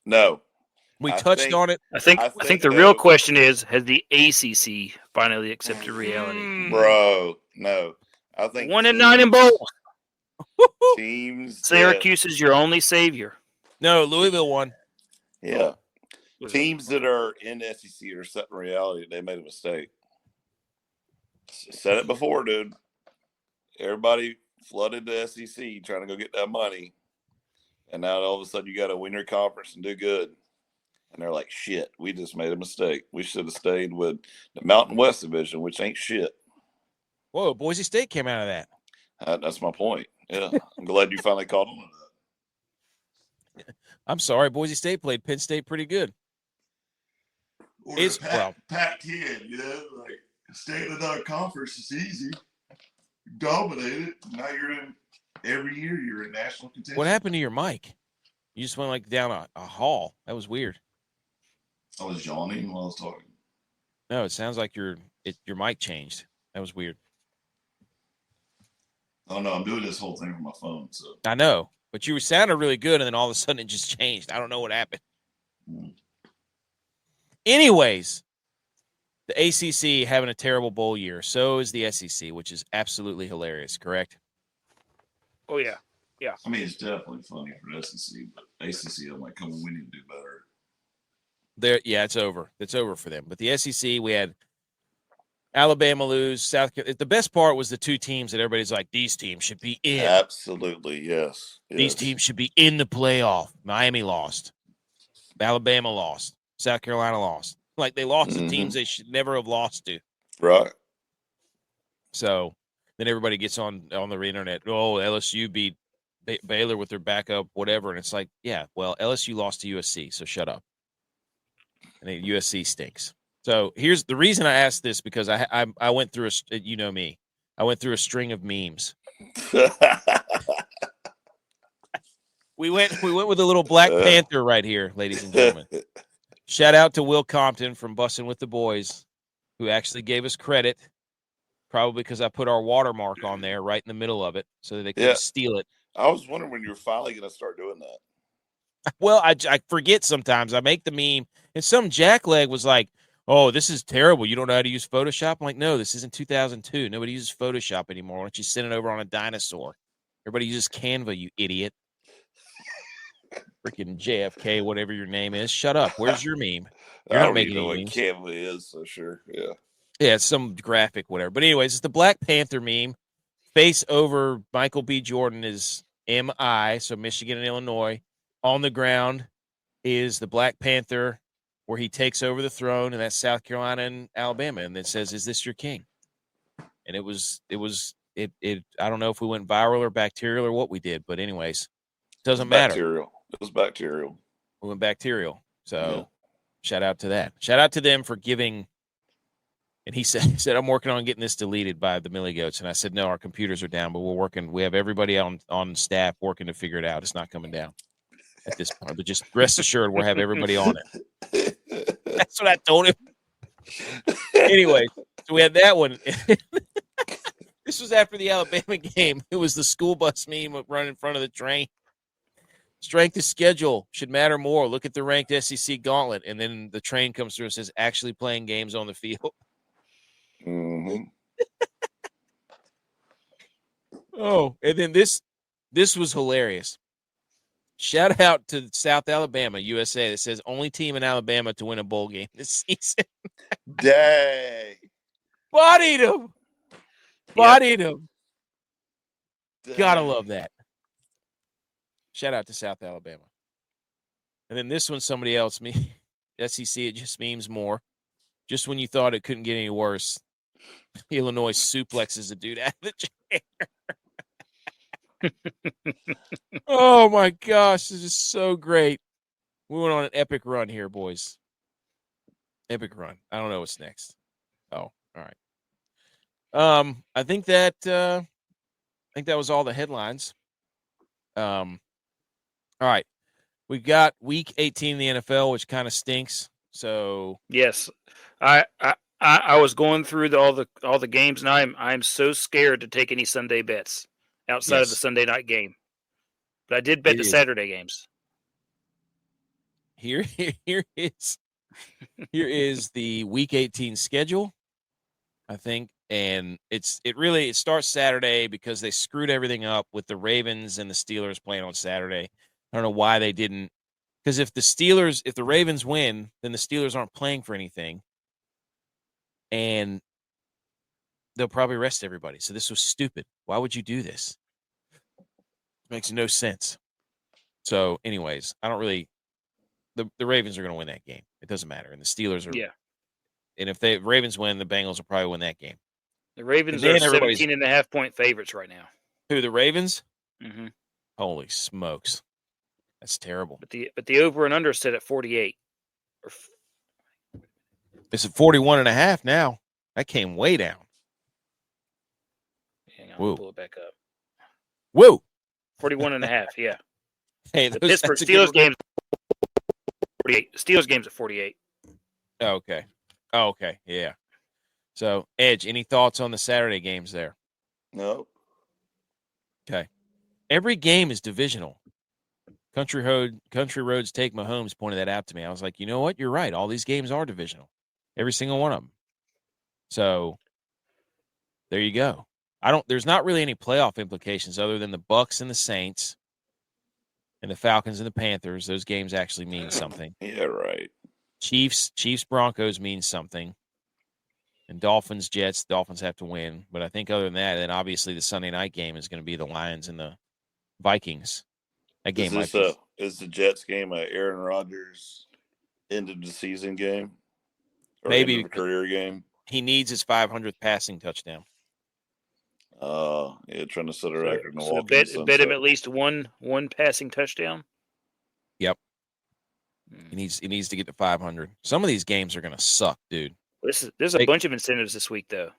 No. We touched on it. I think the real question is, has the ACC finally accepted reality? Bro, no. I think 1-9 in bowl. Teams. Syracuse is your only savior. No, Louisville won. Yeah. Teams that are in the SEC are accepting reality. They made a mistake. Said it before, dude. Everybody flooded the SEC trying to go get that money. And now all of a sudden you got to win your conference and do good. And they're like, shit, we just made a mistake. We should have stayed with the Mountain West Division, which ain't shit. Whoa, Boise State came out of that. That's my point. Yeah. I'm glad you finally caught on to that. I'm sorry. Boise State played Penn State pretty good. It's Pac-10, you know, like staying in another conference is easy. You dominate it. Now you're in every year. You're in national contention. What happened to your mic? You just went like down a hall. That was weird. I was yawning while I was talking. No, it sounds like your mic changed. That was weird. Oh no, I'm doing this whole thing on my phone. So I know, but you sounded really good, and then all of a sudden it just changed. I don't know what happened. Anyways, the ACC having a terrible bowl year. So is the SEC, which is absolutely hilarious. Correct? Oh yeah, yeah. I mean, it's definitely funny for SEC, but ACC, I'm like, come on, we need to do better. It's over. It's over for them. But the SEC, we had Alabama lose. South Carolina. The best part was the two teams that everybody's like, these teams should be in. Absolutely, yes. These teams should be in the playoff. Miami lost. Alabama lost. South Carolina lost. Like they lost to teams they should never have lost to. Right. So then everybody gets on the internet. Oh, LSU beat Baylor with their backup, whatever. And it's like, yeah, well, LSU lost to USC, so shut up. And USC stinks. So here's the reason I asked this, because I went through you know me, I went through a string of memes. we went with a little Black Panther right here, ladies and gentlemen. Shout out to Will Compton from Bussin' with the Boys, who actually gave us credit, probably because I put our watermark on there right in the middle of it so that they couldn't steal it. I was wondering when you were finally going to start doing that. Well, I forget sometimes. I make the meme, and some jackleg was like, oh, this is terrible. You don't know how to use Photoshop? I'm like, no, this isn't 2002. Nobody uses Photoshop anymore. Why don't you send it over on a dinosaur? Everybody uses Canva, you idiot. Freaking JFK, whatever your name is. Shut up. Where's your meme? You're not making any memes. I don't even know what Canva is, so sure. Yeah. Yeah, it's some graphic, whatever. But anyways, it's the Black Panther meme. Face over Michael B. Jordan is MI, so Michigan and Illinois. On the ground is the Black Panther, where he takes over the throne, and that's South Carolina and Alabama, and it says, "Is this your king?" And it I don't know if we went viral or bacterial or what we did, but anyways, doesn't matter. Bacterial. It was bacterial. We went bacterial. So shout out to that. Shout out to them for giving. And he said, I'm working on getting this deleted by the Millie Goats. And I said, no, our computers are down, but we're working. We have everybody on staff working to figure it out. It's not coming down at this point, but just rest assured we'll have everybody on it. That's what I told him. Anyway, so we had that one. This was after the Alabama game. It was the school bus meme running in front of the train. Strength of schedule should matter more. Look at the ranked SEC gauntlet. And then the train comes through and says, actually playing games on the field. Mm-hmm. Oh, and then this was hilarious. Shout out to South Alabama, USA, that says only team in Alabama to win a bowl game this season. Dang. Bodied him. Bodied him. Gotta love that. Shout out to South Alabama. And then this one, somebody else, SEC, it just memes more. Just when you thought it couldn't get any worse, Illinois suplexes a dude out of the chair. Oh, my gosh. This is so great. We went on an epic run here, boys. Epic run. I don't know what's next. Oh, all right. I think that was all the headlines. All right. We got week 18 in the NFL, which kind of stinks. So yes, I was going through all the games, and I'm so scared to take any Sunday bets outside of the Sunday night game. But I did bet the Saturday games. Here is the week 18 schedule, I think, and it starts Saturday because they screwed everything up with the Ravens and the Steelers playing on Saturday. I don't know why they didn't, because if the Ravens win, then the Steelers aren't playing for anything, and they'll probably rest everybody. So this was stupid. Why would you do this? It makes no sense. So, anyways, I don't really. The Ravens are going to win that game. It doesn't matter, and the Steelers are. Yeah. And if the Ravens win, the Bengals will probably win that game. The Ravens are 17.5-point favorites right now. Who, the Ravens? Mm-hmm. Holy smokes. That's terrible. But the over and under is set at 48. It's at 41.5 now. That came way down. Hang on, I'll pull it back up. Whoa. 41.5, yeah. Hey, the Pittsburgh Steelers game's 48. Steelers game's at 48. Okay. Oh, okay. Yeah. So, Edge, any thoughts on the Saturday games there? No. Okay. Every game is divisional. Country Roads Take Mahomes pointed that out to me. I was like, you know what? You're right. All these games are divisional. Every single one of them. So, there you go. There's not really any playoff implications other than the Bucks and the Saints and the Falcons and the Panthers. Those games actually mean something. Yeah, right. Chiefs Broncos means something. And Dolphins Jets, Dolphins have to win. But I think other than that, then obviously the Sunday night game is going to be the Lions and the Vikings. That game is the Jets game a Aaron Rodgers end of the season game? Or maybe end of a career game? He needs his 500th passing touchdown. Trying to set a record. So bet him at least one passing touchdown. Yep. He needs to get to 500. Some of these games are going to suck, dude. There's a bunch of incentives this week, though.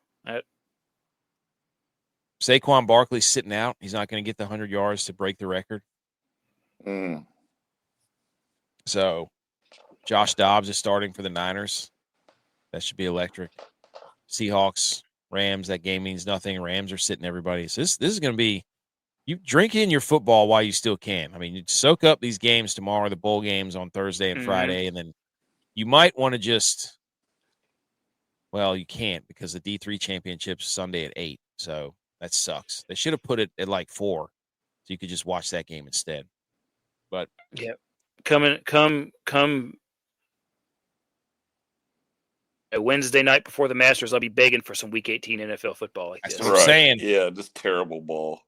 Saquon Barkley's sitting out. He's not going to get the 100 yards to break the record. So, Josh Dobbs is starting for the Niners. That should be electric. Seahawks, Rams, that game means nothing. Rams are sitting everybody. So this is going to be – you drink in your football while you still can. I mean, you soak up these games tomorrow, the bowl games on Thursday and Friday, and then you might want to just Well, you can't because the D3 championship's Sunday at 8. So that sucks. They should have put it at like 4 so you could just watch that game instead. But yeah, come a Wednesday night before the Masters, I'll be begging for some Week 18 NFL football like That's this. what I'm saying. Yeah, just terrible ball.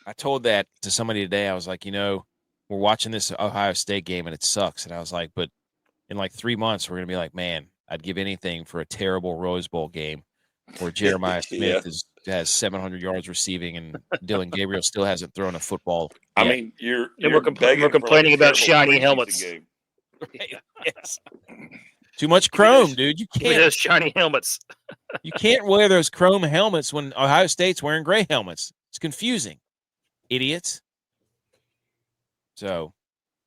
I told that to somebody today. I was like, we're watching this Ohio State game and it sucks. And I was like, but in like 3 months, we're going to be like, man, I'd give anything for a terrible Rose Bowl game where Jeremiah Smith has 700 yards receiving and Dylan Gabriel still hasn't thrown a football. I yet. mean, we're complaining about shiny helmets. Game. Yes. Too much chrome, dude. You Give me can't. those shiny helmets. You can't wear those chrome helmets when Ohio State's wearing gray helmets. It's confusing, idiots. So,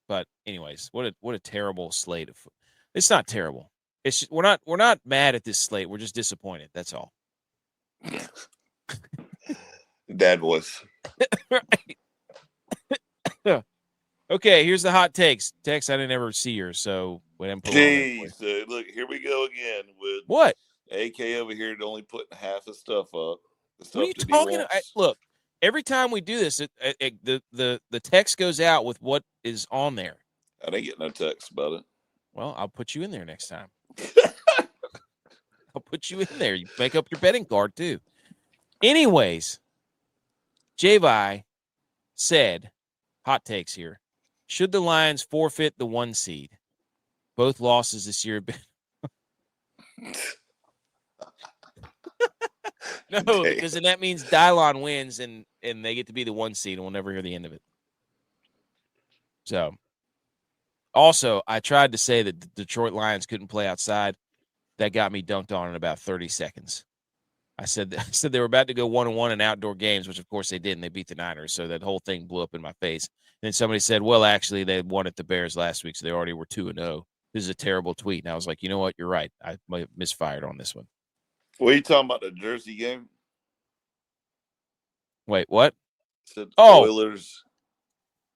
but anyways, what a terrible slate of. It's not terrible. It's just, we're not mad at this slate. We're just disappointed. That's all. Dad voice. Right. Okay, here's the hot takes. Tex, I didn't ever see yours, so we didn't put Jeez, look, here we go again with what? AK over here only putting half his stuff up. What are you talking about? Look, every time we do this, the text goes out with what is on there. I didn't get no text about it. Well, I'll put you in there next time. I'll put you in there. You make up your betting card too. Anyways, Javi said, hot takes here. Should the Lions forfeit the 1 seed? Both losses this year have been. No, because then that means Dylon wins and they get to be the 1 seed, and we'll never hear the end of it. So, also, I tried to say that the Detroit Lions couldn't play outside. That got me dunked on in about 30 seconds. I said they were about to go 1-1 in outdoor games, which of course they didn't. They beat the Niners, so that whole thing blew up in my face. And then somebody said, well, actually, they won at the Bears last week, so they already were 2-0. This is a terrible tweet. And I was like, you know what? You're right. I might have misfired on this one. What are you talking about, the Jersey game? Wait, what? Oilers.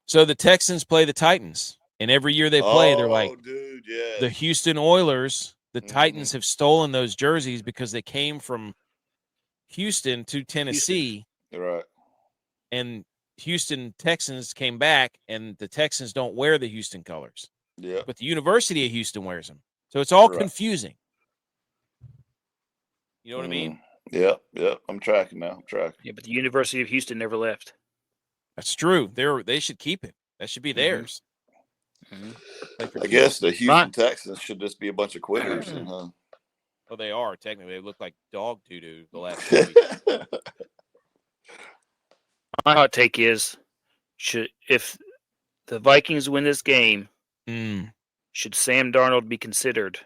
So the Texans play the Titans, and every year they play, they're like, dude, yeah. The Houston Oilers, the Titans have stolen those jerseys because they came from Houston to Tennessee. Right. And Houston Texans came back, and the Texans don't wear the Houston colors. Yeah. But the University of Houston wears them. So it's all confusing. You know what I mean? Yeah. I'm tracking now. Yeah, but the University of Houston never left. That's true. They should keep it. That should be theirs. Mm-hmm. I guess the Houston Texans should just be a bunch of quitters. Well, they are, technically. They look like dog doo-doo the last 2 weeks. My hot take is, if the Vikings win this game, should Sam Darnold be considered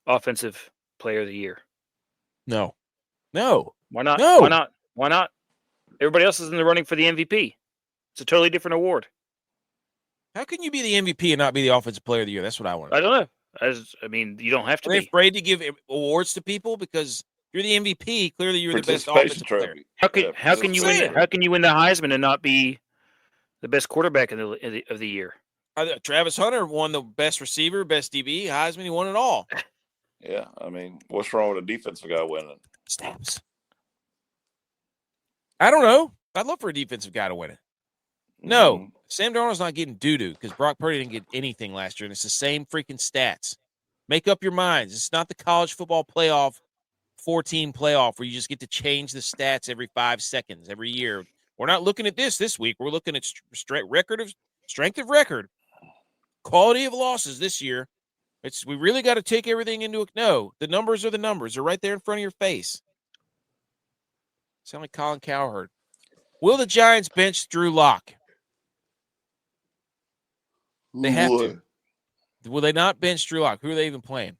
Offensive Player of the Year? No. Why not? No. Why not? Everybody else is in the running for the MVP. It's a totally different award. How can you be the MVP and not be the Offensive Player of the Year? That's what I want. I don't know. I mean, you don't have to be. Are they afraid to give awards to people because you're the MVP? Clearly, you're the best offensive player. How can you win the Heisman and not be the best quarterback of the year? Travis Hunter won the best receiver, best DB, Heisman. He won it all. Yeah, I mean, what's wrong with a defensive guy winning? Stabs. I don't know. I'd love for a defensive guy to win it. No, Sam Darnold's not getting doo-doo because Brock Purdy didn't get anything last year, and it's the same freaking stats. Make up your minds. It's not the college football playoff, 4-team playoff where you just get to change the stats every 5 seconds every year. We're not looking at this week. We're looking at strength of record, quality of losses this year. We really got to take everything into account. No, the numbers are the numbers. They're right there in front of your face. Sound like Colin Cowherd. Will the Giants bench Drew Lock? They have to. Will they not bench Drew Lock? Who are they even playing?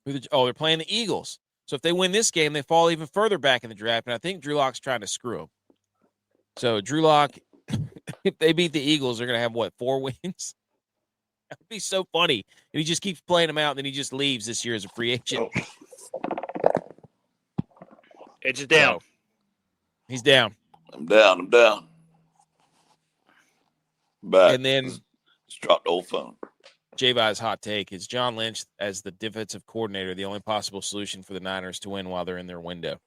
They're playing the Eagles. So if they win this game, they fall even further back in the draft, and I think Drew Lock's trying to screw them. So Drew Lock, if they beat the Eagles, they're going to have, 4 wins? That would be so funny. And he just keeps playing them out, and then he just leaves this year as a free agent. Edge is down. So, he's down. I'm down. Back. And then just dropped the old phone. J-Vi's hot take is John Lynch as the defensive coordinator, the only possible solution for the Niners to win while they're in their window.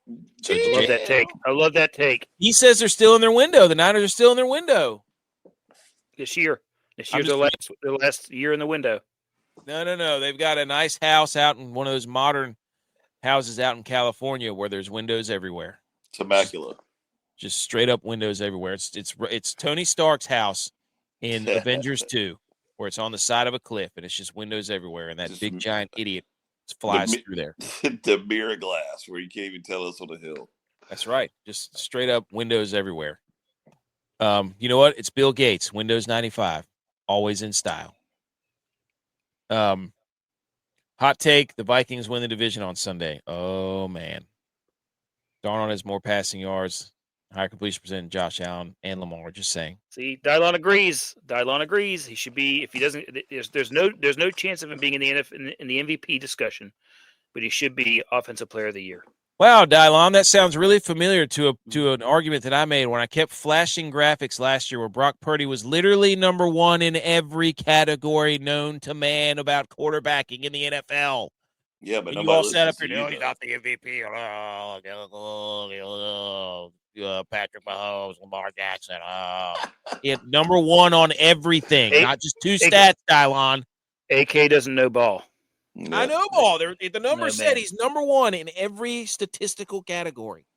So I love that take. I love that take. He says they're still in their window. The Niners are still in their window. This year's their last year in the window. No. They've got a nice house out in one of those modern houses out in California where there's windows everywhere. It's immaculate. Just straight up windows everywhere. It's Tony Stark's house in Avengers 2, where it's on the side of a cliff and it's just windows everywhere, and that just big giant idiot flies through there. The mirror glass where you can't even tell us on the hill. That's right. Just straight up windows everywhere. You know what? It's Bill Gates, Windows 95, always in style. Hot take, the Vikings win the division on Sunday. Oh, man. Darnold has more passing yards, higher completion percent, Josh Allen and Lamar. Just saying. See, Dylon agrees. He should be. If he doesn't, there's no chance of him being in the MVP discussion, but he should be Offensive Player of the Year. Wow, Dylon, that sounds really familiar to an argument that I made when I kept flashing graphics last year where Brock Purdy was literally number one in every category known to man about quarterbacking in the NFL. Yeah, but and you all sat up here, he's not the MVP. Patrick Mahomes, Lamar Jackson. He had number one on everything, not just two stats, Dylon. AK doesn't know ball. Yeah. I know ball. The number said he's number one in every statistical category.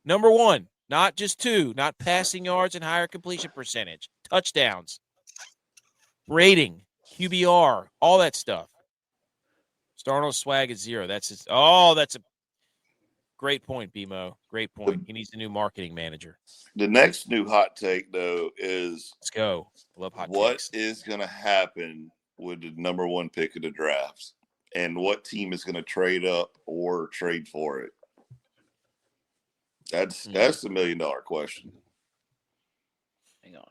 Number one, not just two, not passing yards and higher completion percentage, touchdowns, rating, QBR, all that stuff. Darnold's swag is 0. That's a great point, BMO. Great point. He needs a new marketing manager. The next new hot take, though, is let's go. Love hot what takes. is going to happen with the number one pick of the drafts, and what team is going to trade up or trade for it? That's the $1 million question. Hang on.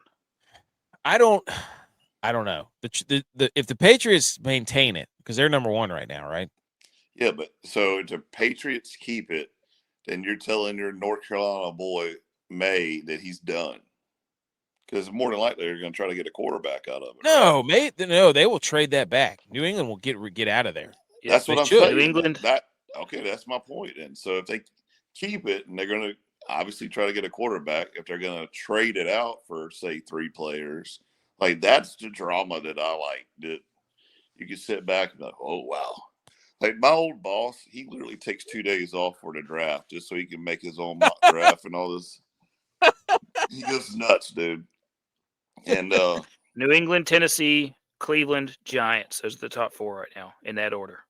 I don't know. If the Patriots maintain it, because they're number one right now, right? Yeah, but so if the Patriots keep it, then you're telling your North Carolina boy May that he's done. Because more than likely they're going to try to get a quarterback out of it. No, right? No, they will trade that back. New England will get out of there. Yeah, that's what I'm saying. New England. That's my point. And so if they keep it, and they're going to obviously try to get a quarterback, if they're going to trade it out for, say, 3 players, like that's the drama that I like. That you can sit back and be like, oh, wow. Like my old boss, he literally takes 2 days off for the draft just so he can make his own mock draft and all this. He goes nuts, dude. And New England, Tennessee, Cleveland, Giants. Those are the top 4 right now in that order.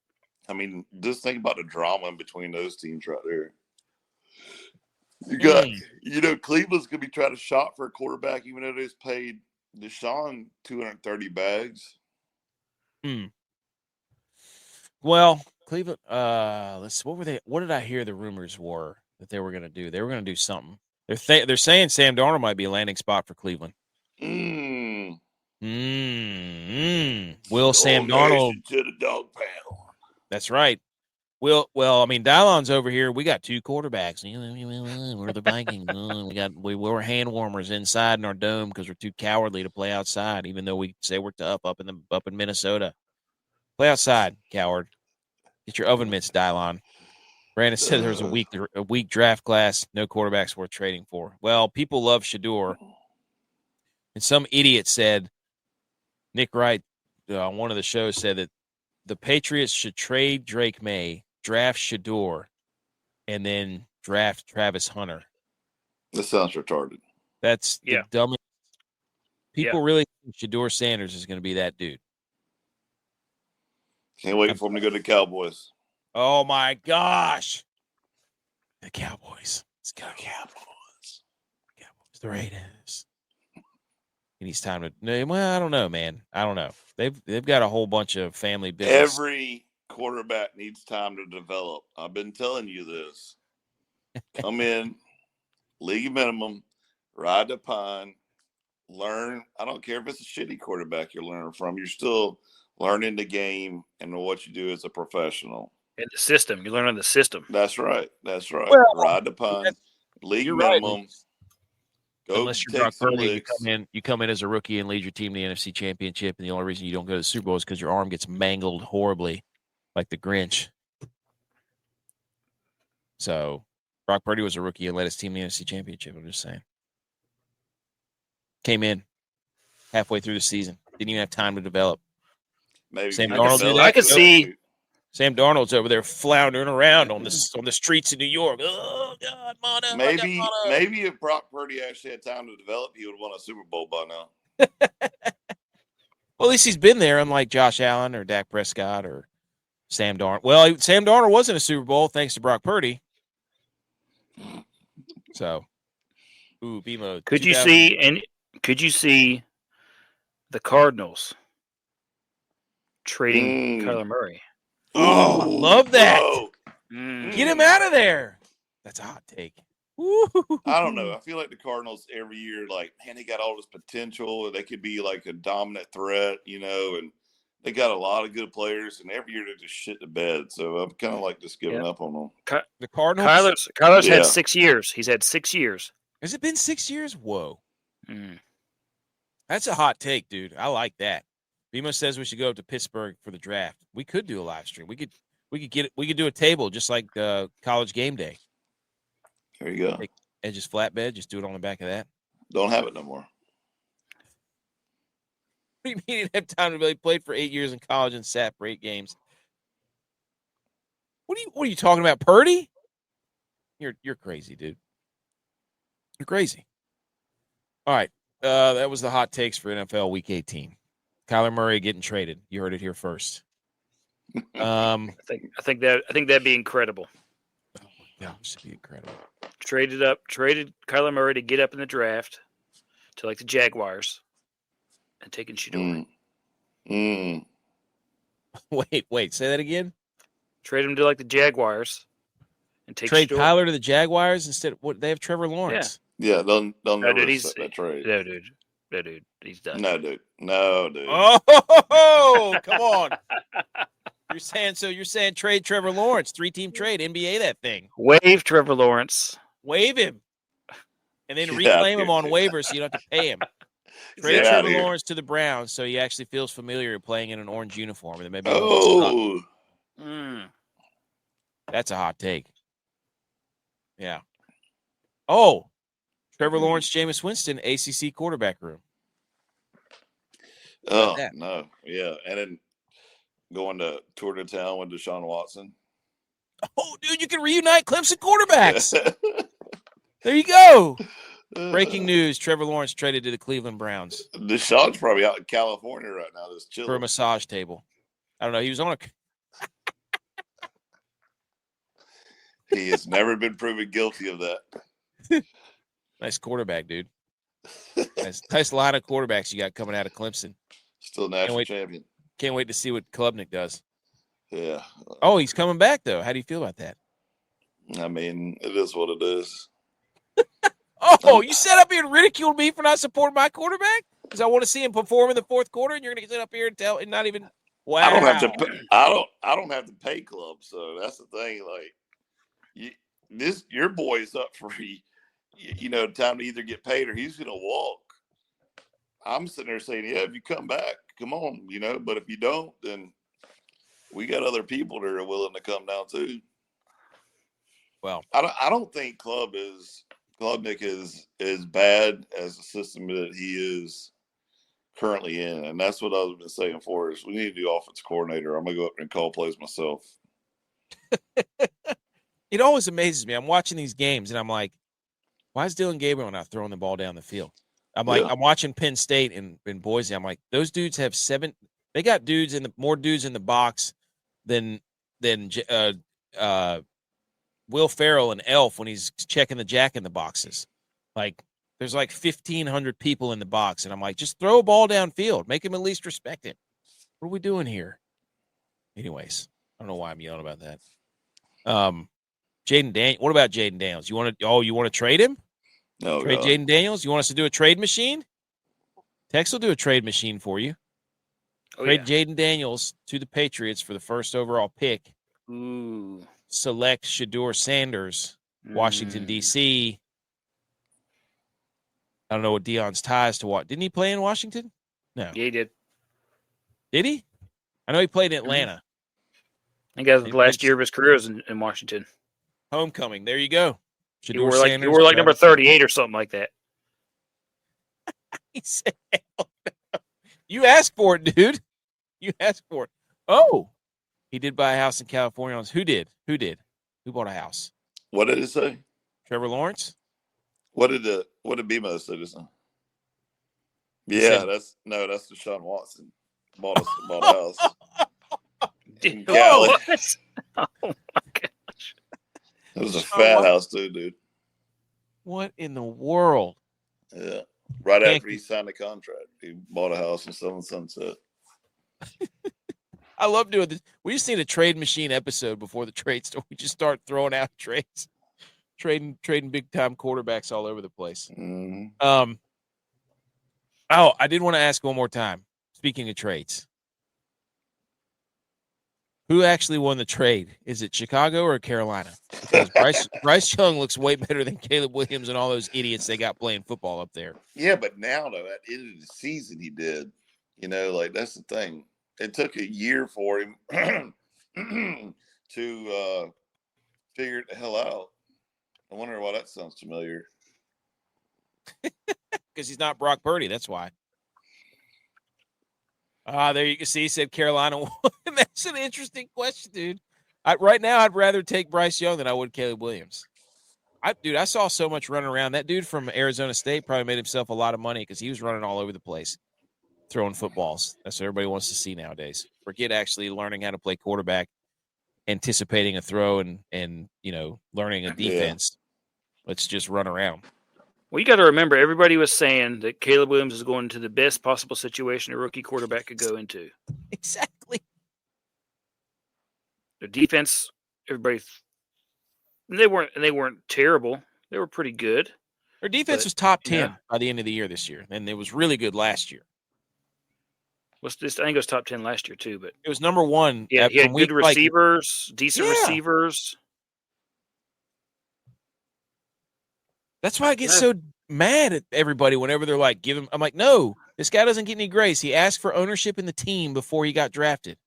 I mean, just think about the drama in between those teams right there. You got, Cleveland's going to be trying to shop for a quarterback, even though they just paid Deshaun 230 bags. Well, Cleveland. What did I hear? The rumors were that they were going to do. They were going to do something. They're saying Sam Darnold might be a landing spot for Cleveland. Will Sam Darnold to the dog pound? That's right. Well, I mean, Dylon's over here. We got 2 quarterbacks. We're the Vikings. We were hand warmers inside in our dome because we're too cowardly to play outside, even though we say we're tough up in Minnesota. Play outside, coward. Get your oven mitts, Dylon. Brandon said there was a weak draft class, no quarterbacks worth trading for. Well, people love Shador. And some idiot said, Nick Wright on one of the shows said that the Patriots should trade Drake May, draft Shador, and then draft Travis Hunter. This sounds retarded. That's the dumbest. People really think Shador Sanders is going to be that dude. Can't wait for him to go to the Cowboys. Oh, my gosh. The Cowboys. Let's go, Cowboys. The Raiders. He needs time to. Well, I don't know, man. I don't know. They've got a whole bunch of family business. Every quarterback needs time to develop. I've been telling you this. Come in, league minimum, ride the pine, learn. I don't care if it's a shitty quarterback you're learning from. You're still learning the game and what you do as a professional. And the system. You're learning the system. That's right. Well, ride the pine, league minimum. Right. Go unless you're take Brock some Purdy, licks. you come in as a rookie and lead your team to the NFC Championship, and the only reason you don't go to the Super Bowl is because your arm gets mangled horribly, like the Grinch. So Brock Purdy was a rookie and led his team to the NFC Championship. I'm just saying. Came in halfway through the season. Didn't even have time to develop. Maybe Sam you Darnold develop do that? I could it. see. Sam Darnold's over there floundering around on the streets of New York. Oh God, mono! I got Maybe mono. if Brock Purdy actually had time to develop, he would have won a Super Bowl by now. Well, at least he's been there, unlike Josh Allen or Dak Prescott or Sam Darnold. Well, Sam Darnold was in a Super Bowl thanks to Brock Purdy. So, BMO. Could you see the Cardinals trading Kyler Murray? Oh, I love that. Bro. Get him out of there. That's a hot take. I don't know. I feel like the Cardinals every year, like, man, they got all this potential. They could be like a dominant threat, and they got a lot of good players. And every year they just shit the bed. So I'm kind of like just giving up on them. The Cardinals. Kyler's had 6 years. He's had 6 years. Has it been 6 years? Whoa. Mm. That's a hot take, dude. I like that. BMO says we should go up to Pittsburgh for the draft. We could do a live stream. We could do a table just like College Game Day. There you go. And just flatbed, just do it on the back of that. Don't have it no more. What do you mean he didn't have time to really play for 8 years in college and sat for 8 games? What are you talking about, Purdy? You're crazy, dude. You're crazy. All right. That was the hot takes for NFL Week 18. Kyler Murray getting traded. You heard it here first. I think that'd be incredible. Oh my gosh, it'd be incredible. Traded Kyler Murray to get up in the draft to like the Jaguars and taking Shoutout. Wait, say that again. Trade him to like the Jaguars and take trade Shoutout. Kyler to the Jaguars instead. What they have Trevor Lawrence. Yeah, they'll never dude, accept that trade. No, dude, he's done. No, dude. Oh, come on. You're saying trade Trevor Lawrence, 3-team trade, NBA that thing. Waive Trevor Lawrence. Wave him. And then reclaim him on waivers so you don't have to pay him. Trade Trevor Lawrence to the Browns so he actually feels familiar playing in an orange uniform. And maybe that's a hot take. Yeah. Oh, Trevor Lawrence, Jameis Winston, ACC quarterback room. Oh, no. Yeah. And then going to tour de town with Deshaun Watson. Oh, dude, you can reunite Clemson quarterbacks. There you go. Breaking news, Trevor Lawrence traded to the Cleveland Browns. Deshaun's probably out in California right now, just chilling. For a massage table. I don't know. He was on a... He has never been proven guilty of that. Nice quarterback, dude. Nice line of quarterbacks you got coming out of Clemson. Still national champion. Can't wait to see what Klubnik does. Yeah. Oh, he's coming back, though. How do you feel about that? I mean, it is what it is. Oh, you sat up here and ridiculed me for not supporting my quarterback? Because I want to see him perform in the fourth quarter, and you're going to sit up here and tell and not even – wow. I don't have to pay club, so that's the thing. Like, your boy is up for time to either get paid or he's going to walk. I'm sitting there saying, yeah, if you come back, come on, but if you don't, then we got other people that are willing to come down too. Well, I don't think Klubnik is bad as the system that he is currently in, and that's what I've been saying for us. We need to do offense coordinator. I'm gonna go up and call plays myself. It always amazes me. I'm watching these games and I'm like, why is Dylan Gabriel not throwing the ball down the field? I'm like, I'm watching Penn State in Boise. I'm like, those dudes have 7. They got more dudes in the box than Will Ferrell and Elf when he's checking the jack in the boxes. Like, there's like 1,500 people in the box, and I'm like, just throw a ball downfield. Make him at least respect it. What are we doing here? Anyways, I don't know why I'm yelling about that. What about Jaden Daniels? You want to trade him? No, trade Jaden Daniels? You want us to do a trade machine? Tex will do a trade machine for you. Trade Jaden Daniels to the Patriots for the first overall pick. Ooh. Select Shedeur Sanders, Washington, D.C. I don't know what Dion's ties to what. Didn't he play in Washington? No. Yeah, he did. Did he? I know he played in Atlanta. I think that was the last year of his career was in Washington. Homecoming. There you go. He wore like number 38 or something like that. He said, you asked for it, dude. You asked for it. Oh, he did buy a house in California. Who did? Who bought a house? What did it say? Trevor Lawrence? What did BMO say this time? Yeah, that's Deshaun Watson. Bought a house. Oh, what? Oh my gosh. It was a fat house too, dude. What in the world? Yeah. Right after he signed the contract, he bought a house in Southern Sunset. I love doing this. We just need a trade machine episode before the trade store. We just start throwing out trades, trading big time quarterbacks all over the place. Mm-hmm. Oh, I did want to ask one more time. Speaking of trades, who actually won the trade? Is it Chicago or Carolina? Because Bryce Young looks way better than Caleb Williams and all those idiots they got playing football up there. Yeah, but now though, at the end of the season, he did. Like that's the thing. It took a year for him to figure it the hell out. I wonder why that sounds familiar. Because he's not Brock Purdy. That's why. There you can see. He said Carolina won. That's an interesting question, dude. Right now, I'd rather take Bryce Young than I would Caleb Williams. I saw so much running around. That dude from Arizona State probably made himself a lot of money because he was running all over the place, throwing footballs. That's what everybody wants to see nowadays. Forget actually learning how to play quarterback, anticipating a throw, and learning a defense. Yeah. Let's just run around. Well, you got to remember, everybody was saying that Caleb Williams is going to the best possible situation a rookie quarterback could go into. Exactly. Their defense, everybody, they weren't terrible. They were pretty good. Their defense was top 10 by the end of the year this year, and it was really good last year. I think it was top 10 last year too, but it was number one. Yeah, he had good receivers, decent receivers. That's why I get so mad at everybody whenever they're like, give him. I'm like, no, this guy doesn't get any grace. He asked for ownership in the team before he got drafted.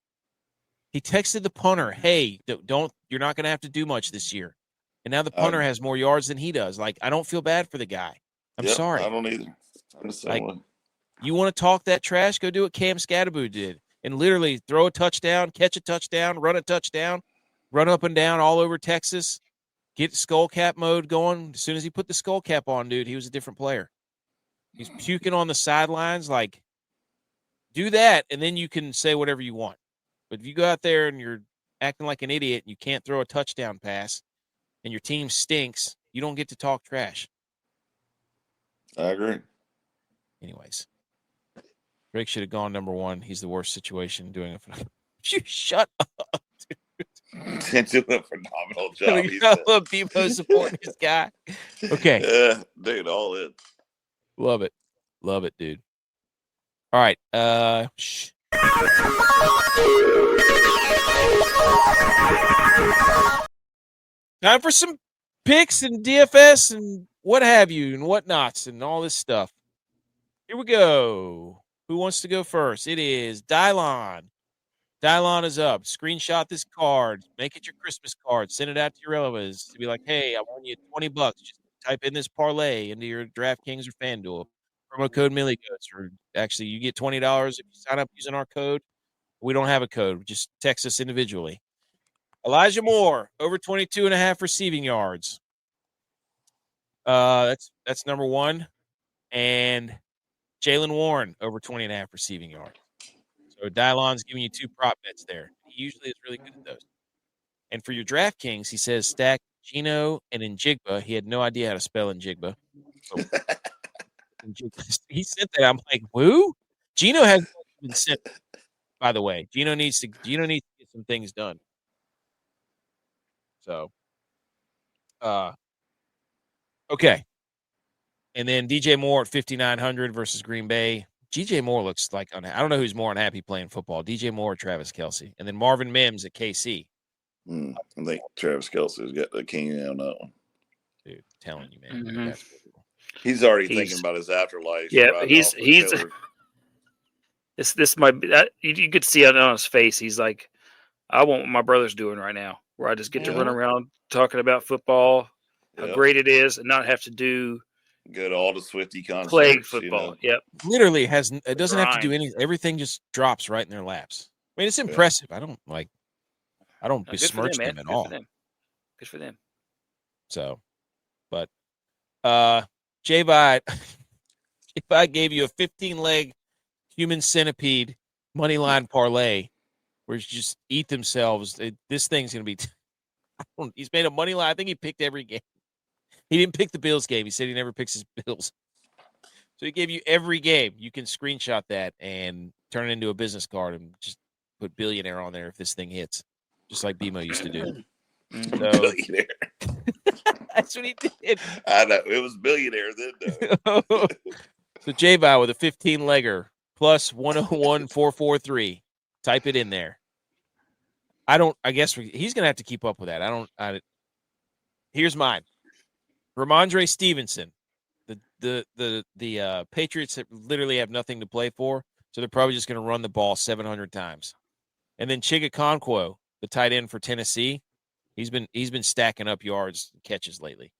He texted the punter, hey, you're not going to have to do much this year. And now the punter has more yards than he does. Like, I don't feel bad for the guy. I'm sorry. I don't either. I'm the same way. You want to talk that trash? Go do what Cam Scatterbo did and literally throw a touchdown, catch a touchdown, run a touchdown, run up and down all over Texas. Get skull cap mode going. As soon as he put the skull cap on, dude, he was a different player. He's puking on the sidelines. Like, do that, and then you can say whatever you want. But if you go out there and you're acting like an idiot and you can't throw a touchdown pass and your team stinks, you don't get to talk trash. I agree. Anyways, Drake should have gone number one. He's the worst situation doing it. You shut up. Did do a phenomenal job. I love Bebo supporting this guy. Okay. Yeah, dude, all in. Love it. Love it, dude. All right. Time for some picks and DFS and what have you and whatnots and all this stuff. Here we go. Who wants to go first? It is Dylon. Dylon is up. Screenshot this card. Make it your Christmas card. Send it out to your relatives to be like, hey, I won you $20. Just type in this parlay into your DraftKings or FanDuel. Promo code MillyGoats. Or actually, you get $20 if you sign up using our code. We don't have a code. Just text us individually. Elijah Moore, over 22.5 receiving yards. That's number one. And Jaylen Warren, over 20.5 receiving yards. So Dylon's giving you two prop bets there. He usually is really good at those. And for your DraftKings, he says stack Geno and Njigba. He had no idea how to spell Njigba. So, he sent that. I'm like, who? Geno hasn't been sent, by the way. Geno needs to get some things done. So, okay. And then DJ Moore at 5,900 versus Green Bay. DJ Moore looks like I don't know who's more unhappy playing football, DJ Moore or Travis Kelce. And then Marvin Mims at KC. I think Travis Kelce's got the king on that one. Dude, telling you, man. Mm-hmm. He's already thinking about his afterlife. Yeah, riding off with he's Taylor. this might be that you could see it on his face. He's like, I want what my brother's doing right now, where I just get to run around talking about football, how great it is, and not have to do go to all the Swifty concerts. Plague football. You know? Yep. Literally it doesn't have to do anything. Everything just drops right in their laps. I mean, it's impressive. I don't besmirch them at all. Good for them. So, but J-Bot gave you a 15-leg human centipede money line parlay where you just eat themselves. This thing's going to be he's made a money line. I think he picked every game. He didn't pick the Bills game. He said he never picks his Bills. So he gave you every game. You can screenshot that and turn it into a business card and just put billionaire on there if this thing hits, just like BMO used to do. So, billionaire. That's what he did. I know. It was billionaire then, though. So J-Bow with a 15-legger plus 101,443. Type it in there. I guess he's going to have to keep up with that. Here's mine. Ramondre Stevenson. The Patriots literally have nothing to play for, so they're probably just going to run the ball 700 times. And then Chigakonkwo, the tight end for Tennessee, he's been stacking up yards and catches lately.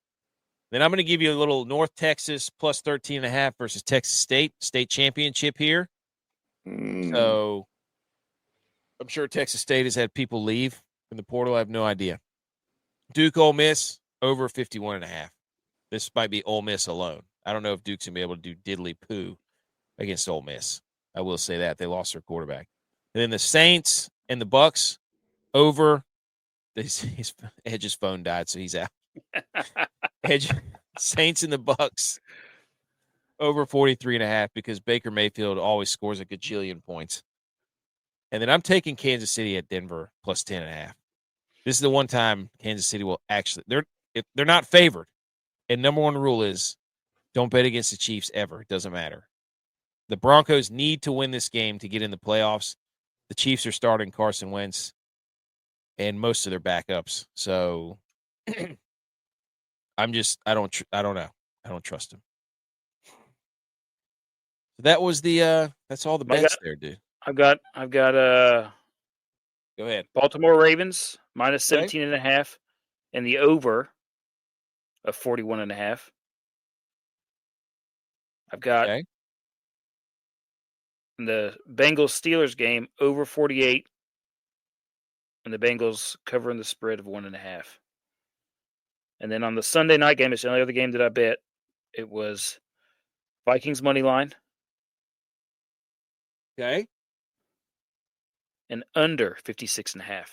Then I'm going to give you a little North Texas plus 13.5 versus Texas State championship here. So I'm sure Texas State has had people leave in the portal. I have no idea. Duke Ole Miss over 51.5. This might be Ole Miss alone. I don't know if Duke's going to be able to do diddly poo against Ole Miss. I will say that. They lost their quarterback. And then the Saints and the Bucks over. Edge's phone died, so he's out. Saints and the Bucks over 43.5 because Baker Mayfield always scores a gajillion points. And then I'm taking Kansas City at Denver plus 10.5. This is the one time Kansas City will actually they're not favored. And number one rule is don't bet against the Chiefs ever. It doesn't matter. The Broncos need to win this game to get in the playoffs. The Chiefs are starting Carson Wentz and most of their backups. So I don't know. I don't trust him. That was that's all the bets there, dude. I've got Go ahead. Baltimore Ravens minus 17.5 and the over of 41.5. I've got the Bengals Steelers game over 48 and the Bengals covering the spread of 1.5. And then on the Sunday night game, it's the only other game that I bet. It was Vikings money line. Okay. And under 56.5.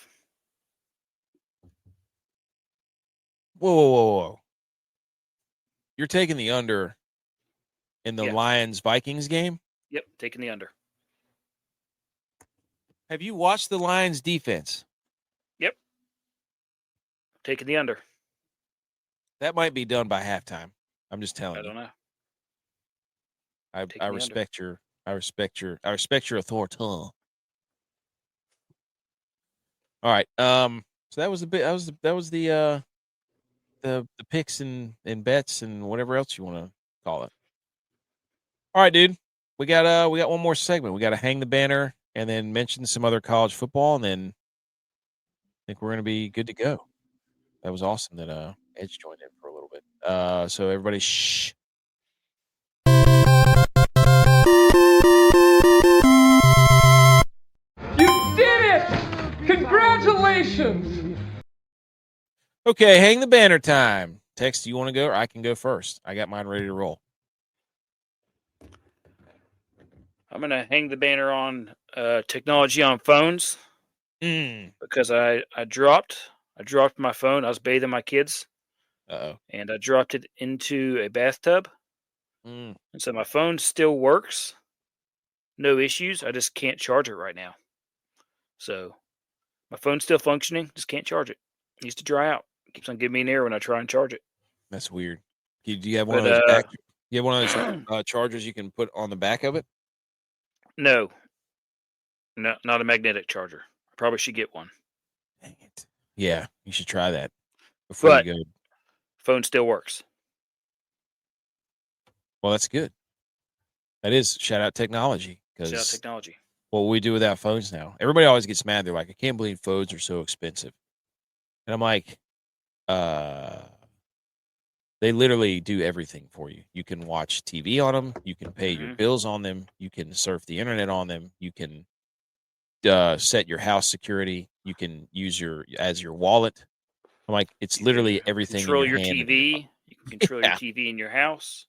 Whoa. You're taking the under in the Lions-Vikings game? Yep, taking the under. Have you watched the Lions defense? Yep. Taking the under. That might be done by halftime. I'm just telling you. I don't know. I respect your authority. All right. So that was the picks and bets and whatever else you want to call it. All right, dude. We got one more segment. We got to hang the banner and then mention some other college football, and then I think we're gonna be good to go. That was awesome that Edge joined in for a little bit. So everybody, shh. You did it! Congratulations! Okay, hang the banner time. Tex, do you want to go or I can go first? I got mine ready to roll. I'm going to hang the banner on technology on phones because I dropped my phone. I was bathing my kids. And I dropped it into a bathtub. And so my phone still works. No issues. I just can't charge it right now. So my phone's still functioning. Just can't charge it. It needs to dry out. It keeps on giving me an error when I try and charge it. That's weird. Do you have one of those back? You have one of those chargers you can put on the back of it? No, not a magnetic charger. I probably should get one. Dang it. Yeah, you should try that before you go. Phone still works. Well, that's good. That is shout out technology. Shout out Because technology. what we do without phones now. Everybody always gets mad. They're like, I can't believe phones are so expensive. And I'm like, they literally do everything for you. You can watch TV on them. You can pay your bills on them. You can surf the internet on them. You can set your house security. You can use your wallet. I'm like, it's literally everything. Control in your, your hand. TV. You can control your TV in your house.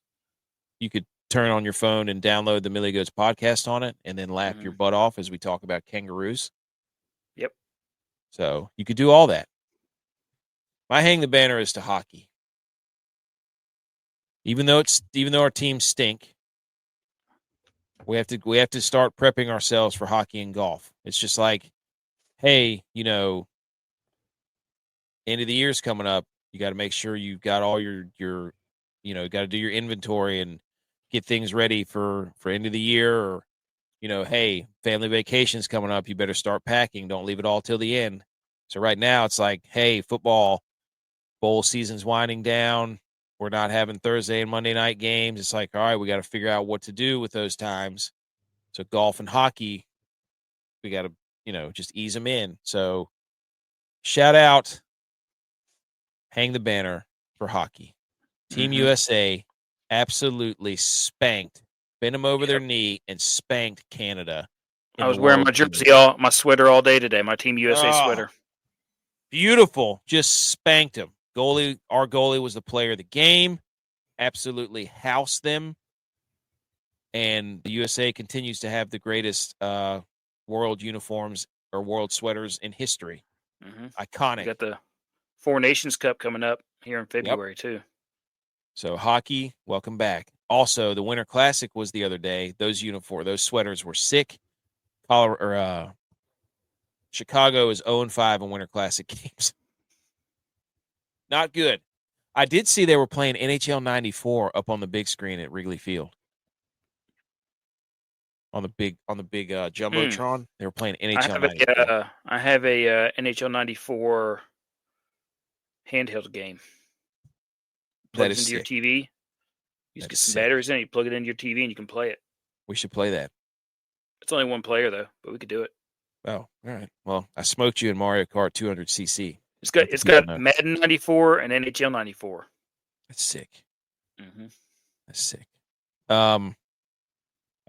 You could turn on your phone and download the Millie Goats podcast on it, and then laugh your butt off as we talk about kangaroos. Yep. So you could do all that. My hang the banner is to hockey. Even though our teams stink, we have to start prepping ourselves for hockey and golf. It's just like, hey, end of the year's coming up. You got to make sure you've got all your got to do your inventory and get things ready for end of the year. Or, hey, family vacation's coming up. You better start packing. Don't leave it all till the end. So right now it's like, hey, football bowl season's winding down. We're not having Thursday and Monday night games. It's like, all right, we got to figure out what to do with those times. So golf and hockey, we got to, just ease them in. So shout out, hang the banner for hockey. Team USA absolutely spanked, bent them over their knee, and spanked Canada. I was wearing my jersey, my sweater all day today, my Team USA sweater. Beautiful. Just spanked them. Our goalie was the player of the game. Absolutely housed them. And the USA continues to have the greatest world uniforms or world sweaters in history. Iconic. We got the Four Nations Cup coming up here in February, too. So hockey, welcome back. Also, the Winter Classic was the other day. Those sweaters were sick. Chicago is 0-5 in Winter Classic games. Not good. I did see they were playing NHL 94 up on the big screen at Wrigley Field. On the big Jumbotron. They were playing NHL 94. I have a NHL 94 handheld game. Plugs into your TV. You just get some batteries in it, you plug it into your TV, and you can play it. We should play that. It's only one player, though, but we could do it. Oh, all right. Well, I smoked you in Mario Kart 200cc. It's got Madden 94 and NHL 94. That's sick. That's sick. I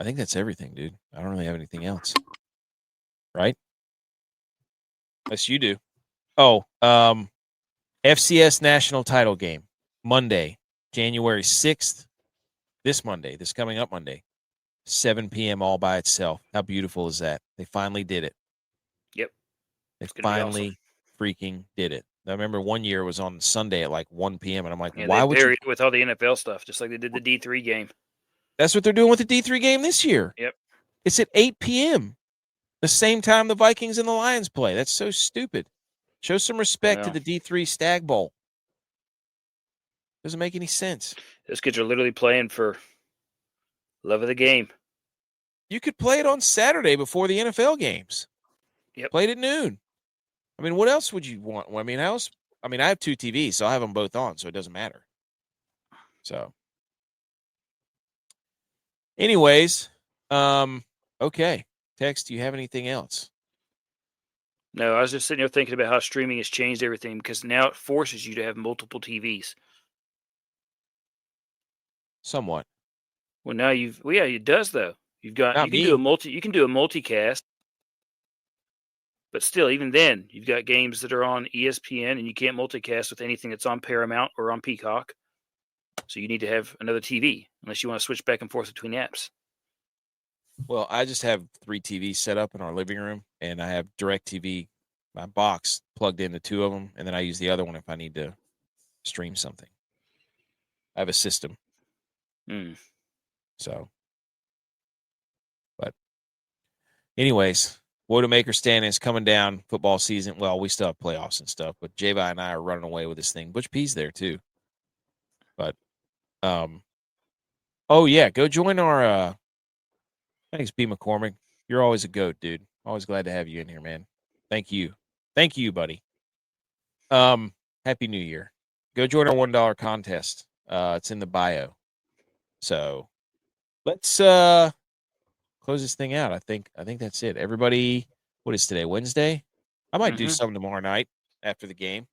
think that's everything, dude. I don't really have anything else. Right? Unless you do. Oh, FCS national title game. Monday, January 6th. This coming up Monday. 7 p.m. all by itself. How beautiful is that? They finally did it. Yep. They finally freaking did it. I remember one year it was on Sunday at like 1 p.m. and I'm like, why would you? With all the NFL stuff, just like they did the D3 game. That's what they're doing with the D3 game this year. Yep. It's at 8 p.m. The same time the Vikings and the Lions play. That's so stupid. Show some respect to the D3 Stag Bowl. Doesn't make any sense. Those kids are literally playing for love of the game. You could play it on Saturday before the NFL games. Yep. Play it at noon. I mean, what else would you want? I mean, I have 2 TVs, so I have them both on, so it doesn't matter. So, anyways, okay. Tex, do you have anything else? No, I was just sitting there thinking about how streaming has changed everything because now it forces you to have multiple TVs. Somewhat. Well, now it does though. You can do a multicast, but still, even then, you've got games that are on ESPN, and you can't multicast with anything that's on Paramount or on Peacock. So you need to have another TV unless you want to switch back and forth between apps. Well, I just have 3 TVs set up in our living room, and I have DirecTV, my box, plugged into 2 of them, and then I use the other one if I need to stream something. I have a system. So, but anyways, WOAT-A-MAKER standings coming down, football season. Well, we still have playoffs and stuff, but J-Vi and I are running away with this thing. Butch P's there too. But, oh yeah, go join our, thanks, B. McCormick. You're always a goat, dude. Always glad to have you in here, man. Thank you. Thank you, buddy. Happy New Year. Go join our $1 contest. It's in the bio. So let's close this thing out. I think that's it. Everybody, what is today? Wednesday? I might do something tomorrow night after the game.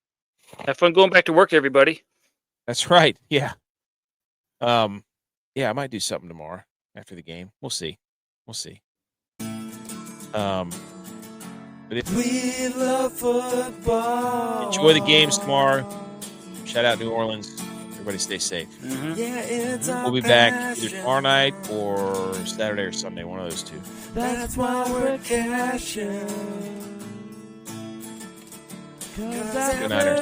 Have fun going back to work, everybody. That's right. Yeah. Yeah, I might do something tomorrow after the game. We'll see. But We love football. enjoy the games tomorrow. Shout out New Orleans. Everybody stay safe. Yeah, it's We'll be back either tomorrow night or Saturday or Sunday, one of those two. That's why we're cashing. Good night.